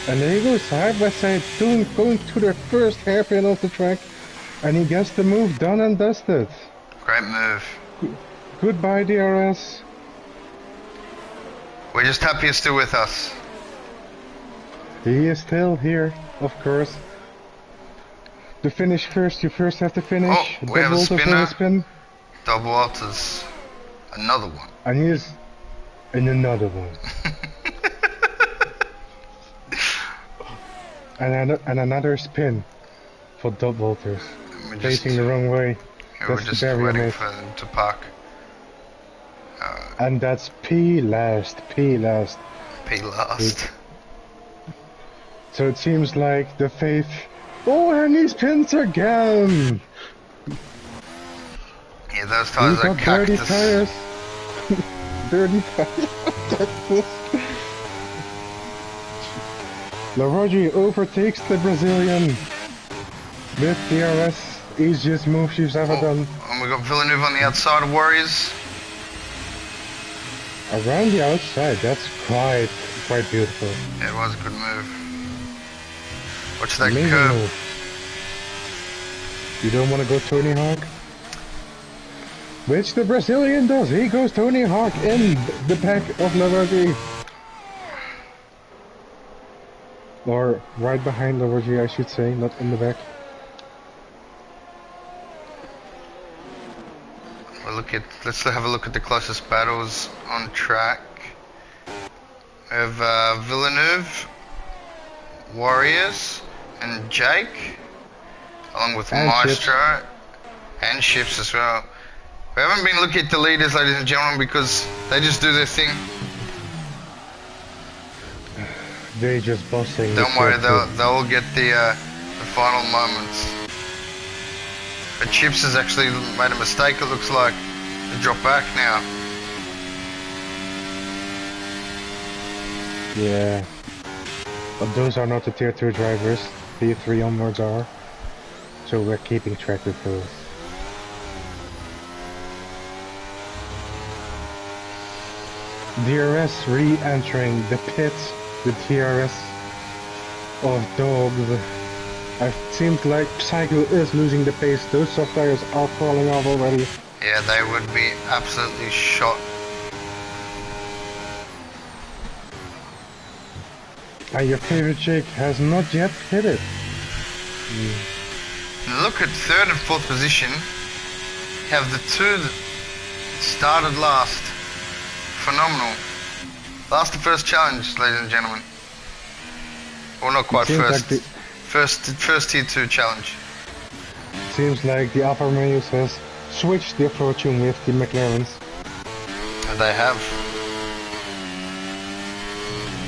And there he goes side by side, going to their first hairpin off the track. And he gets the move done and dusted. Great move. Goodbye, DRS. We're just happy you're still with us. He is still here, of course. To finish first, you first have to finish. Oh, we have a Double ultra spinner. spin. Double alters. Another one. And he's in another one. and another spin for double ultras. Facing the wrong way. Yeah, we're That's just the barrier waiting mate. for them to park. And that's P last. P last. So it seems like the faith. Oh, and he spins again! Yeah, those tires These are are dirty cactus. tires. Dirty tires. Lavorgi overtakes the Brazilian with DRS. Easiest move she's ever done. And we got Villeneuve on the outside of Warriors. Around the outside, that's quite beautiful. Yeah, it was a good move. Watch that Amazing curve. move. You don't want to go Tony Hawk? Which the Brazilian does. He goes Tony Hawk in the back of Lavorgi. Or right behind Lavorgi, I should say, not in the back. Let's have a look at the closest battles on track. We have Villeneuve, Warriors, and Jake, along with And Maestro, and Ships as well. We haven't been looking at the leaders, ladies and gentlemen, because they just do their thing. They just bossing. Don't worry, they'll get the final moments. But Chips has actually made a mistake, it looks like. To drop back now. Yeah. But those are not the tier 2 drivers. Tier 3 onwards are. So we're keeping track with those. DRS re-entering the pit. The DRS of Dog. It seems like Psycho is losing the pace. Those soft tires are falling off already. Yeah, they would be absolutely shot. And your favorite Jake has not yet hit it. Look at third and fourth position. Have the two that started last. Phenomenal. Last the first challenge, ladies and gentlemen. Well, not quite Seems first. like First tier 2 challenge. Seems like the Alfa Romeo has switched their fortune with the McLarens. And they have.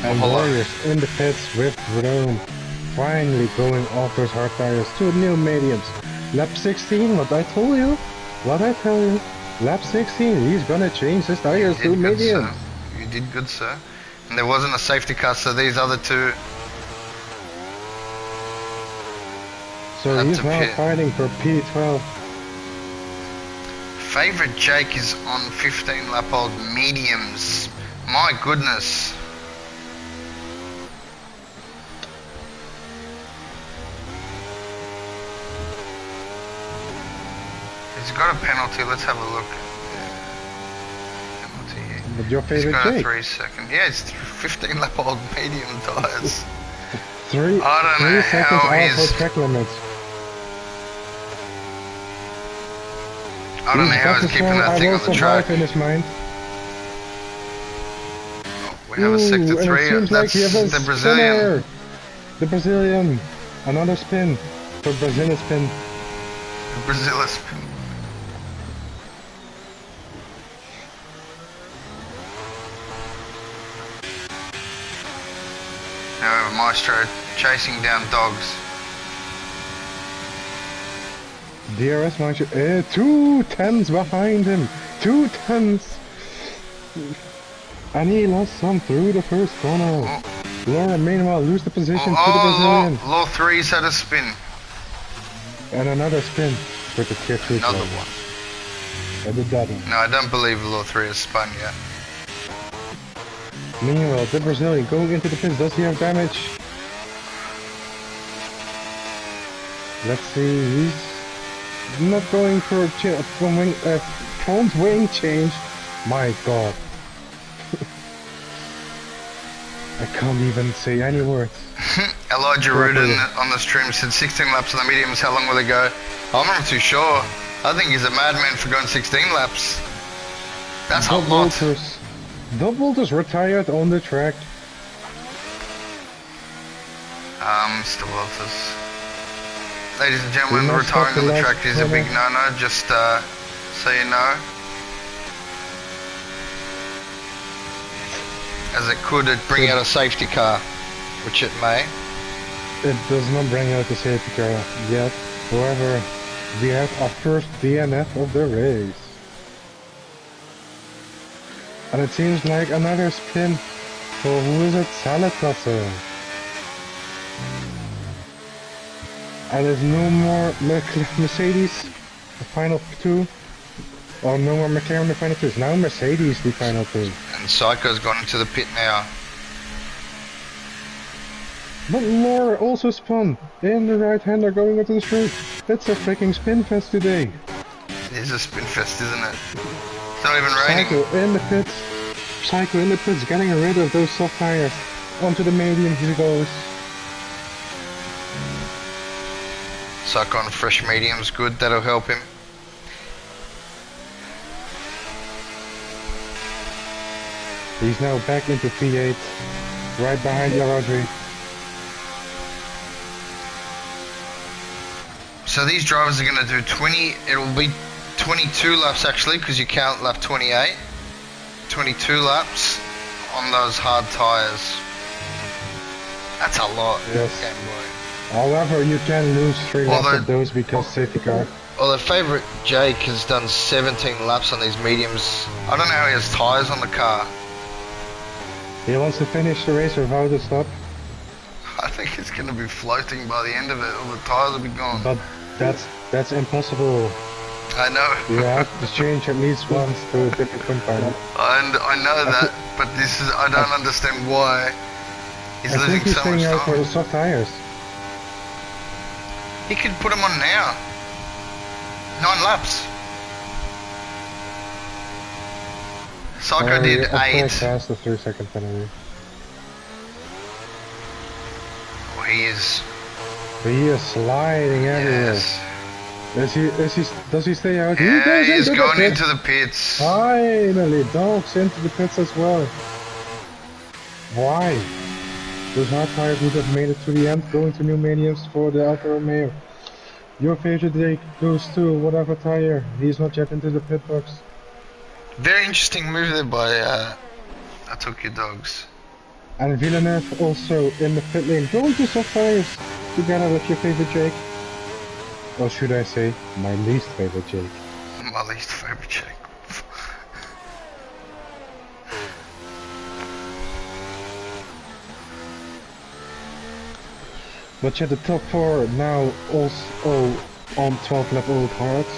And Hold on. Warriors in the pits with Rome. Finally going off those hard tires to new mediums. Lap 16, what I told you? What I tell you? Lap 16, he's gonna change his tires to You did good, medium. sir. You did good, sir. And there wasn't a safety car, so these other two So Had he's to now pit. fighting for P12. Favorite Jake is on 15 lap old mediums. My goodness. He's got a penalty. Let's have a look. Penalty. But your He's favorite got a Jake? 3 second. Yeah, it's 15 lap old medium tires. Three I don't know seconds how out he's- for track limits. I don't know how he's keeping that thing I on will the track. survive in his mind. We have a sector and it 3. seems That's like he has a the Brazilian. spinner. The Brazilian. Another spin. For Brazilian spin. Brazil is. Now we have a Maestro chasing down dogs. DRS Maestro. 2 tenths behind him. 2 tenths. And he lost some through the first corner. Oh, Laura meanwhile lose the position to the Brazilian. Law 3's had a spin. And another spin with the tier 2 Another driver. one. And the double. No, I don't believe Law 3 has spun yet. Meanwhile, the Brazilian going into the pits. Does he have damage? Let's see. not going for a front wing change. My god. I can't even say any words. Elijah Rudin on the stream said 16 laps on the mediums, how long will they go? I'm not too sure. I think he's a madman for going 16 laps. That's a lot. Doug Walters retired on the track. Mr. Walters. Ladies and gentlemen, retiring on the track is a big no-no, just so you know. As it could bring out a safety car, which it may. It does not bring out the safety car yet. However, we have our first DNF of the race. And it seems like another spin for who is it? Salatosser. And there's no more Mercedes, the final two. Or no more McLaren, the final two. It's now Mercedes, the final two. And Psycho's gone into the pit now. But Laura also spun in the right-hander going into the straight. It's a freaking spin fest today. It is a spin fest, isn't it? It's not even raining. Psycho in the pits. Psycho in the pits, getting rid of those soft tires. Onto the medium he goes. Psycho on fresh mediums, good, that'll help him. He's now back into P8, right behind Rodri. So these drivers are going to do 20, it'll be 22 laps actually, because you count lap 28. 22 laps on those hard tyres. That's a lot. Yes. However, you can lose 3 laps of those because safety car. Well, the favourite Jake has done 17 laps on these mediums. I don't know how he has tyres on the car. He wants to finish the race without a stop. I think it's going to be floating by the end of it. All the tyres will be gone. But that's impossible. I know. You have to change at least once to a different compound. And I know that, but this is, I don't understand why he's losing so much out for the time. soft tires. He could put them on now. 9 laps. Psycho did 8. Past the 3-second penalty. Oh, he is. He is sliding everywhere. Yes. Does he stay out? Yeah, he he's going pits. into the pits. Finally, Dogs into the pits as well. Why? Those hard tires would have made it to the end, going to new mediums for the Alfa Romeo. Your favorite Jake goes to whatever tire. He's not yet into the pit box. Very interesting move there by Tokyo Dogs. And Villeneuve also in the pit lane, going to soft tires together with your favorite Jake. Or should I say, my least favorite Jake. My least favorite Jake. But yeah, the top 4 now also on 12 lap old hearts.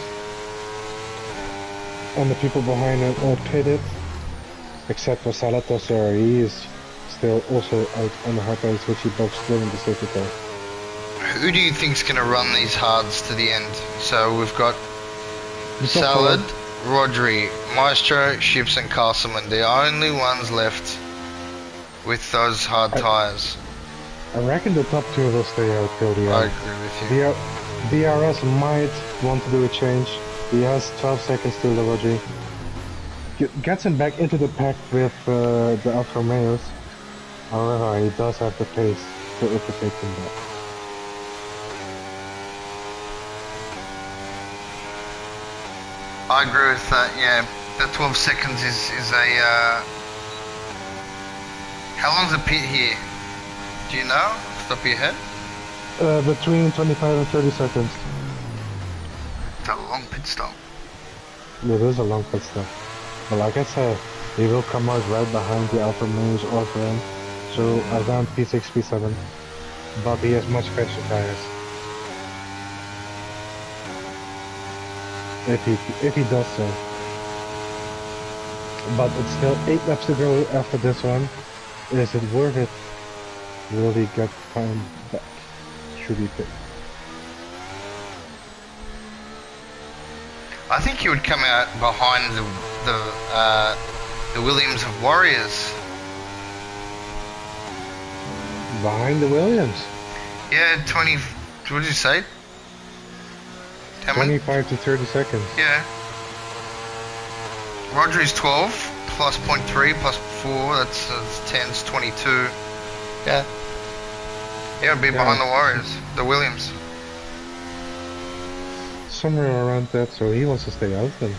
And the people behind it all pitted. Except for Salatosser, he is still also out on the hard tires, which he boxed during the safety car. Who do you think's going to run these hards to the end? So we've got Salad, Rodri, Maestro, Ships and Castleman. The only ones left with those hard tyres. I reckon the top 2 will stay out till the end. I agree with you. DRS might want to do a change. He has 12 seconds till the Rodri. Gets him back into the pack with the Alfa Romeos. However, he does have the pace to overtake him back. I agree with that, yeah. The 12 seconds is a... How long's a pit here? Do you know? Off the top of your head? Between 25 and 30 seconds. It's a long pit stop. It is a long pit stop. But like I said, he will come out right behind the Alfa Romeos or frame. So around P6, P7. But he has much faster tires. If he does so. But it's still 8 laps to go after this one. Is it worth it? Will he get time back? Should he pit? I think he would come out behind the Williams of Warriors. Behind the Williams. Yeah, 20. What did you say? How many? 25 to 30 seconds. Yeah. Rodri's 12 plus 0.3 plus 4. That's 10's 22. Yeah. Yeah, it'd be behind the Warriors, the Williams. Somewhere around that, so he wants to stay out then.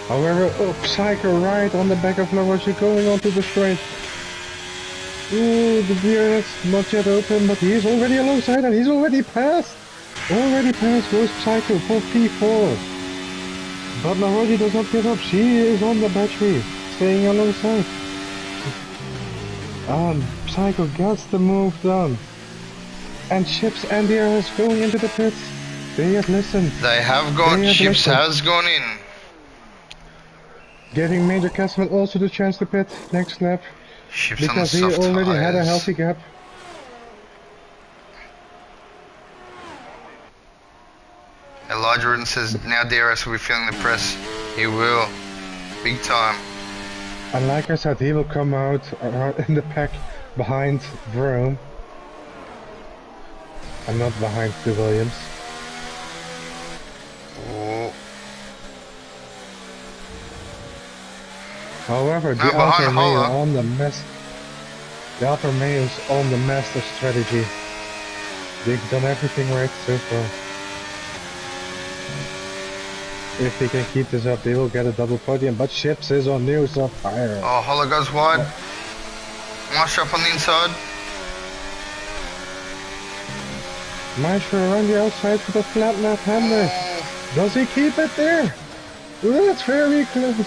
However, Psycho right on the back of Laroche going onto the straight. Ooh, the DRS not yet open, but he is already alongside and he's already passed. Already passed goes Psycho for P4. But Laroche does not give up. She is on the battery, staying alongside. Psycho gets the move done. And Chips and DRS going into the pits. They have listened. They have gone. Chips has gone in. Giving Major Castleman also the chance to pit next lap. Chips because he already had a healthy gap. Elijah Rudden says now DRS will be feeling the press. He will. Big time. And like I said, he will come out in the pack behind Vroom. And not behind the Williams. Oh. However, the Alfa Romeo on the Alfa Romeo's on the master strategy. They've done everything right so far. If they can keep this up, they will get a double podium. But Chips is on news of fire. Oh, Holler goes wide. Maestro up on the inside. Maestro around the outside for the flat left hander. Does he keep it there? That's very close.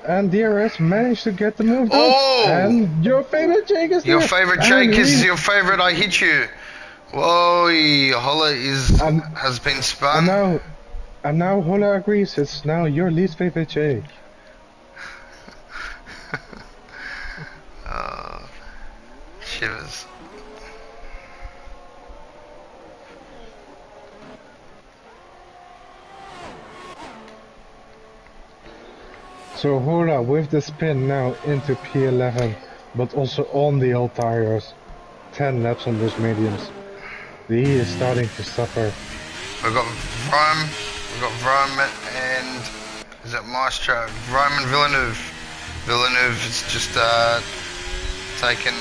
And DRS managed to get the move done. Oh! And your favorite Jake is your there. Favorite Jake is your favorite I hit you. Whoa, Holler has been spun. And now Holler agrees, it's now your least favorite Jake. Oh, shivers. So Holler with the spin now into P11, but also on the old tires. 10 laps on those mediums. He is starting to suffer. We've got Vrome and is it Maestro? Vrome and Villeneuve. Villeneuve has just overtaken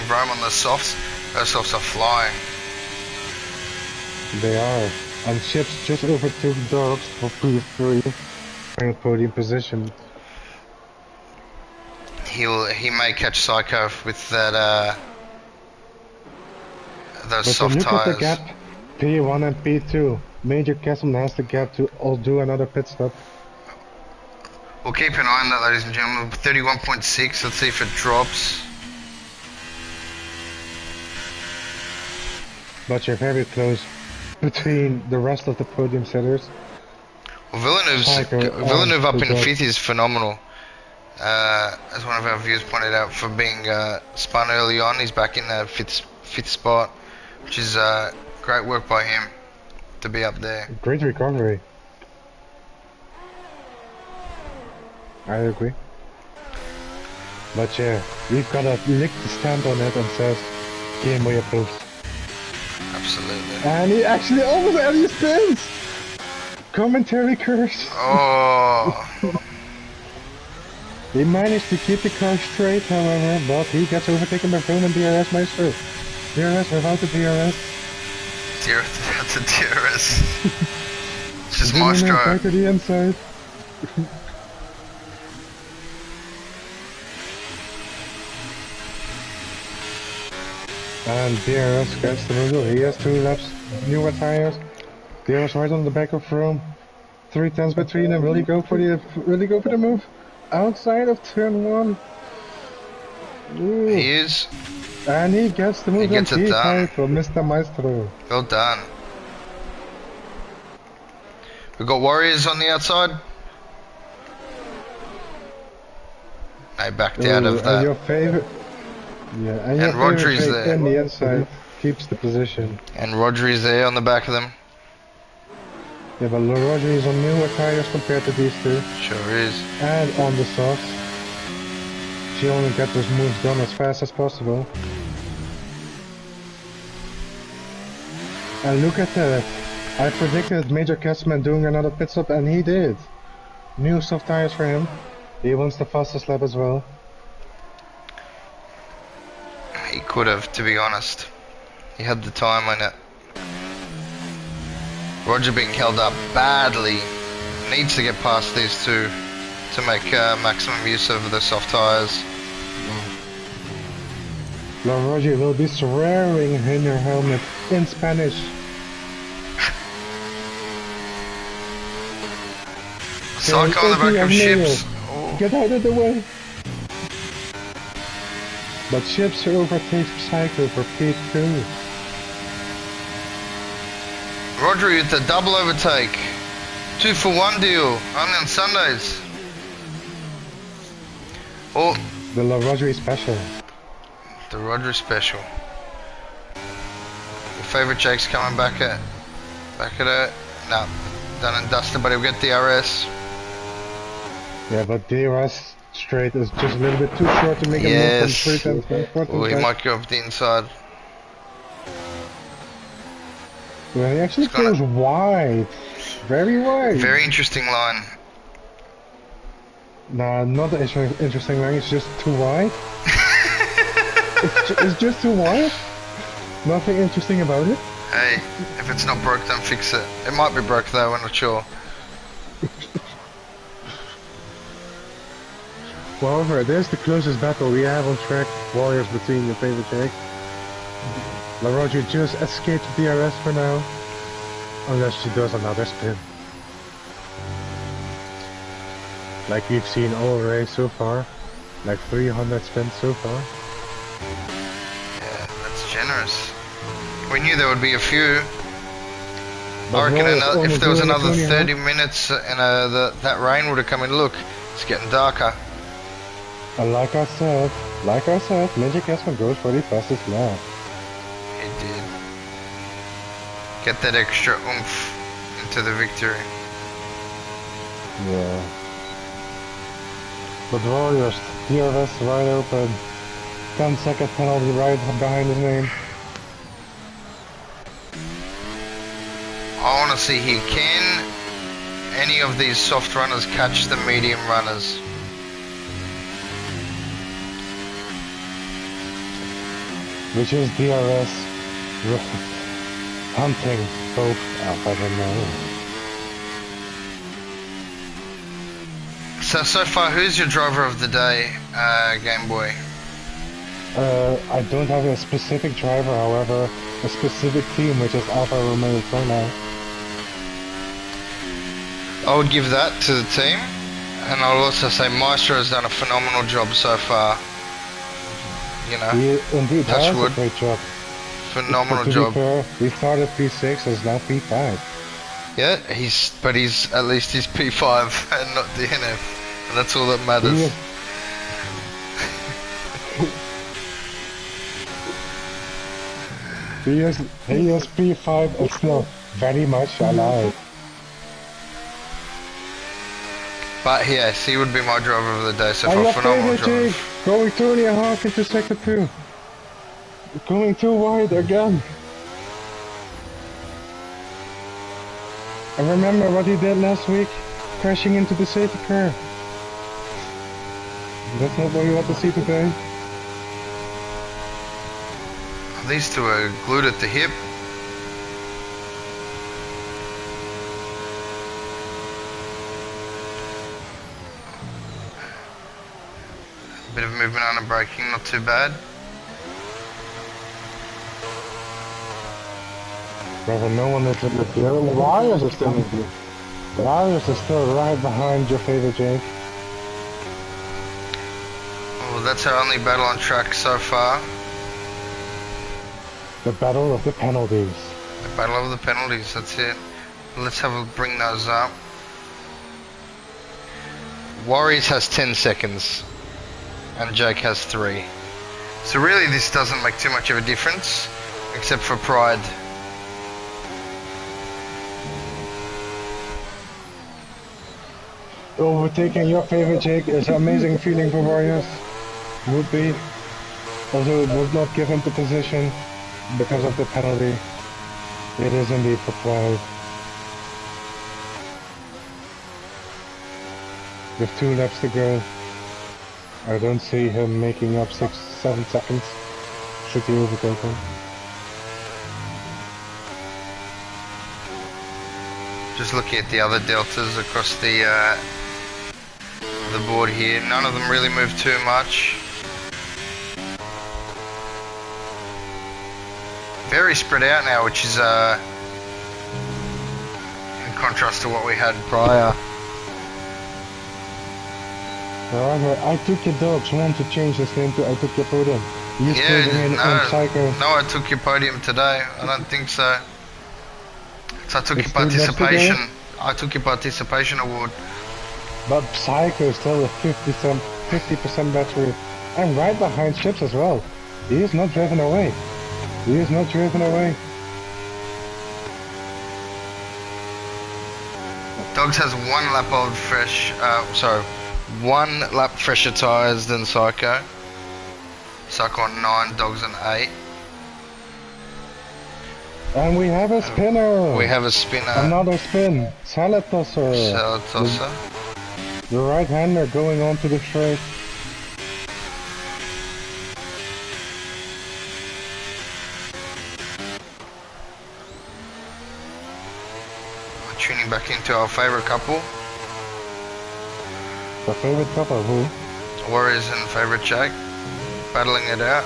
Vrome on the softs. Those softs are flying. They are. And Chips just overtook Dobbs for P3. Final podium position. He may catch Psycho with that those soft look tires. At the gap, P1 and P2. Major Castleman has the gap to do another pit stop. We'll keep an eye on that, ladies and gentlemen. 31.6. Let's see if it drops. But you're very close between the rest of the podium setters. Well, Villeneuve up in 5th is phenomenal. As one of our viewers pointed out, for being spun early on, he's back in the fifth spot, which is great work by him to be up there. Great recovery. I agree. But yeah, we've got to lick the stamp on it and says, Game Boy approved. Absolutely. And he actually almost had his spins! Commentary curse. Oh. He managed to keep the car straight, however, but he gets overtaken by Vroom and DRS Maestro. DRS without the DRS. That's a DRS. It's just Maestro. Right to the inside. And DRS gets the middle. He has 2 laps, newer tires. DRS right on the back of Vroom. 3 tenths between them. Will he go for the move? Outside of turn 1. Ooh. He is. And he gets the move. He gets it done. For Mr. Maestro. Well done. We've got Warriors on the outside. They backed out of that. And your favorite. Yeah, and Rodri's there. On the inside keeps the position. And Rodri's there on the back of them. Yeah, but Roger is on newer tires compared to these two. Sure is. And on the softs. She only get those moves done as fast as possible. And look at that. I predicted Major Cashman doing another pit stop, and he did. New soft tires for him. He wants the fastest lap as well. He could have, to be honest. He had the time on it. Roger being held up badly. Needs to get past these two to make maximum use of the soft tires. La Roger will be swearing in her helmet in Spanish. Psycho on the back of Ships. Oh. Get out of the way! But Ships overtakes Psycho for P2. Rodri with the double overtake. 2-for-1 deal, only on Sundays. Oh, The La Roger special. the Rodri special. Your favourite Jake's coming back at it. No, done and dusted, but he'll get DRS. Yeah, but DRS straight is just a little bit too short to make a move from straight and front. Or he might go up the inside. Yeah, he actually It's gonna- goes wide. Very wide. Very interesting line. Nah, not an interesting line, it's just too wide. It's just too wide. Nothing interesting about it. Hey, if it's not broke, don't fix it. It might be broke though, we're not sure. However, there's the closest battle we have on track. Warriors between your favorite Jake. La Roger just escaped DRS for now. Unless she does another spin. Like we've seen all race so far. Like 300 spins so far. Yeah, that's generous. We knew there would be a few. But I reckon Warriors if there was only another doing 30 minutes and that rain would have come in. Look, it's getting darker. And like I said, Major Cashman goes for the fastest lap. He did. Get that extra oomph into the victory. Yeah. But Warriors, DRS wide open. 10-second penalty right behind his name. I want to see here, can any of these soft runners catch the medium runners? Which is DRS hunting both up, I don't know. So far, who's your driver of the day, Game Boy? I don't have a specific driver, however, a specific team, which is Alfa Romeo for now. I would give that to the team, and I'll also say Maestro has done a phenomenal job so far. You know, He indeed touch has wood. a great job. Phenomenal But to job. be fair, he started P6 and is now P5. Yeah, he's at least he's P5 and not DNF, and that's all that matters. He is P5 and still very much alive. But yes, he would be my driver of the day so And far. your Phenomenal favorite drive. Jake, going 2.5 into sector 2. Going too wide again. And remember what he did last week? Crashing into the safety car. That's not what we want to see today. These two are glued at the hip. Bit of movement on the braking, not too bad. Brother, no one is in the field. The Warriors are still in the field. The Warriors are still right behind your favorite Jake. Oh, that's our only battle on track so far. The battle of the penalties. The battle of the penalties, that's it. Let's bring those up. Warriors has 10 seconds and Jake has 3. So really this doesn't make too much of a difference except for pride. Overtaking your favorite Jake is an amazing feeling for Warriors. Would be. Also, it would not give him the position because of the penalty. It is indeed for Pride. With 2 laps to go, I don't see him making up 6-7 seconds. Should he overtake him? Just looking at the other deltas across the board here, none of them really move too much. Very spread out now, which is in contrast to what we had prior. However, I took your dogs. Want to change his name to I took your podium. He's putting in Psycho. No, I took your podium today. I don't think so. So I took It's your participation. I took your participation award. But Psycho is still a 50% battery. I'm right behind Chips as well. He is not driven away. He is not driven away. Dogs has 1 lap old fresh. Sorry, 1 lap fresher tyres than Psycho. Psycho on 9, Dogs on 8. And we have a spinner. We have a spinner. Another spin. Salad tosser. Salad tosser. The right-hander going on to the straight. We're tuning back into our favourite couple. The favorite couple, who? Warriors and favourite Jake. Battling it out.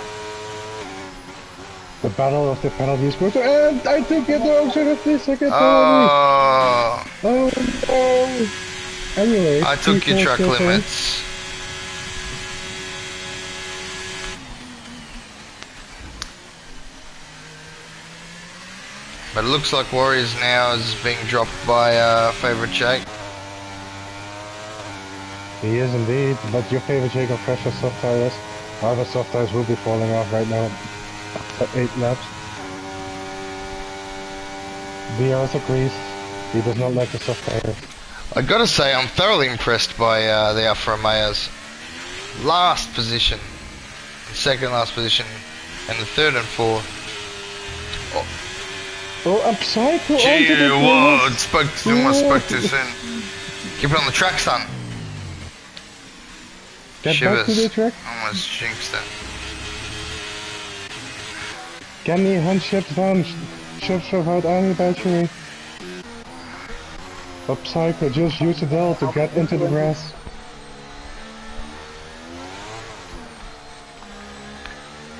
The battle of the penalties goes to, and I took it dogs with a 3-second penalty. Oh, Oh no. Anyway, I took your track limits. But it looks like Warriors now is being dropped by favourite Jake. He is indeed, but your favorite Jake of fresher soft tires. Other soft tires will be falling off right now. 8 laps. Diaz agrees. He does not like the soft tires. I gotta say, I'm thoroughly impressed by the Alfa Romeos. Last position, second last position, and the third and fourth. Oh, I'm Psycho onto Gee, the whoa, grass. spoke too soon. Keep it on the track, son. Get back to the track. Almost jinxed it. Can he hunt Chips down? Chips without any battery. But Psycho just use the bell to get into the grass.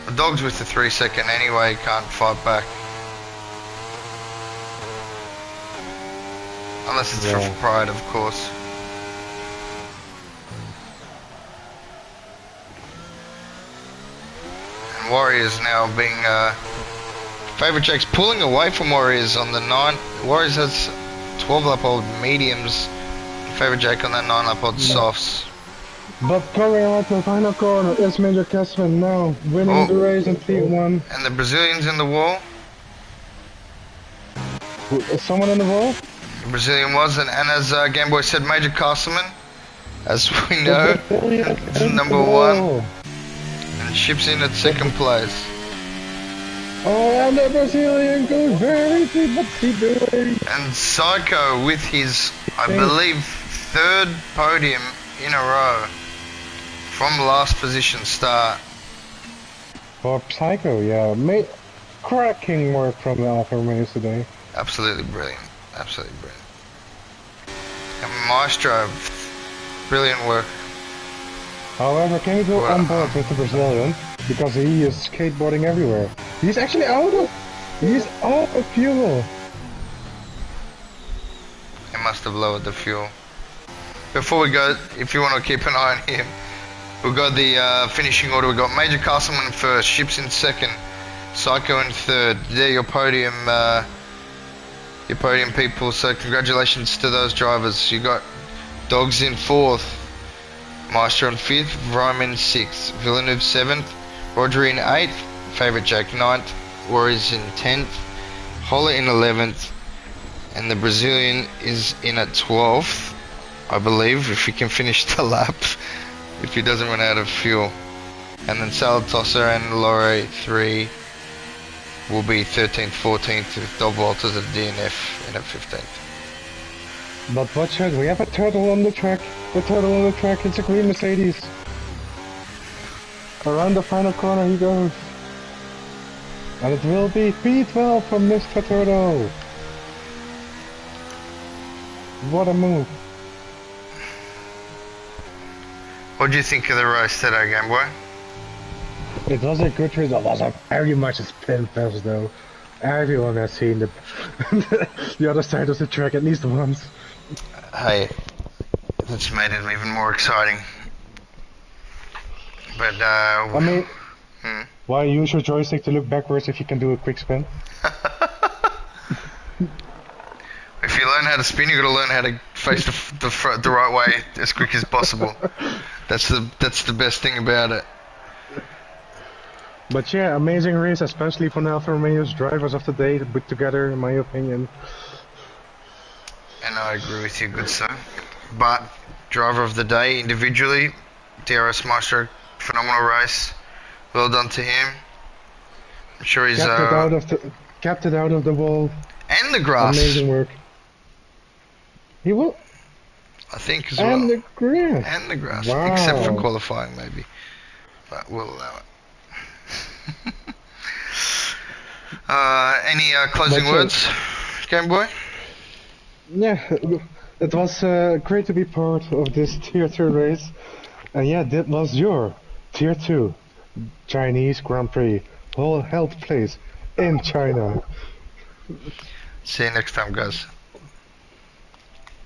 The dogs with the 3-second anyway can't fight back. Unless it's for pride, of course. And Warriors now being favourite Jake's pulling away from Warriors on the 9. Warriors has 12 lap old mediums. Favourite Jake on that 9 lap old softs. But coming out the final corner is Major Cashman now, winning the race in P1. And the Brazilians in the wall. Is someone in the wall? The Brazilian was, and as Game Boy said, Major Castleman, as we know, is number 1. And ships in at 2nd place. Oh, and the Brazilian goes very deep. What's he doing? And Psycho with his, I believe, 3rd podium in a row from last position start. For Psycho, yeah. Cracking work from the Alfa Romeos today. Absolutely brilliant. Absolutely brilliant. And Maestro, brilliant work. However, can we go on board with the Brazilian? Because he is skateboarding everywhere. He's actually out of fuel. He must have lowered the fuel. Before we go, if you want to keep an eye on him, we've got the finishing order. We've got Major Castleman first, Ships in 2nd, Psycho in 3rd. They're your podium people, so congratulations to those drivers. You got Dogs in 4th, Maestro in 5th, Ryman 6th, Villeneuve 7th, Rodri in 8th, Favourite Jake 9th, Warriors in 10th, Holler in 11th, and the Brazilian is in at 12th. I believe, if he can finish the lap, if he doesn't run out of fuel. And then Salad Tosser and Lorry 3 will be 13th, 14th, with Dov Walters at DNF in at 15th. But watch out, we have a turtle on the track. The turtle on the track, it's a green Mercedes. Around the final corner he goes. And it will be P12 from Mr. Turtle. What a move. What do you think of the race today, Game Boy? It was a good result. It was a very much a spin fest though. Everyone has seen the the other side of the track at least once. Hey, That's made it even more exciting. But I mean, why use your joystick to look backwards if you can do a quick spin? if you learn how to spin, you got to learn how to face the right way as quick as possible. That's the best thing about it. But yeah, amazing race, especially for Alfa Romeo's drivers of the day put together, in my opinion. And I agree with you, good sir. But driver of the day individually, DRS Maestro, phenomenal race. Well done to him. I'm sure he's kept it out of the wall. and the grass. Amazing work. He will. I think as well. And the grass. And the grass, Wow. except for qualifying maybe. But we'll allow it. Any closing That's it. words, Game Boy? Yeah, it was great to be part of this Tier 2 race. And yeah, that was your Tier 2 Chinese Grand Prix. All held place in China. See you next time, guys.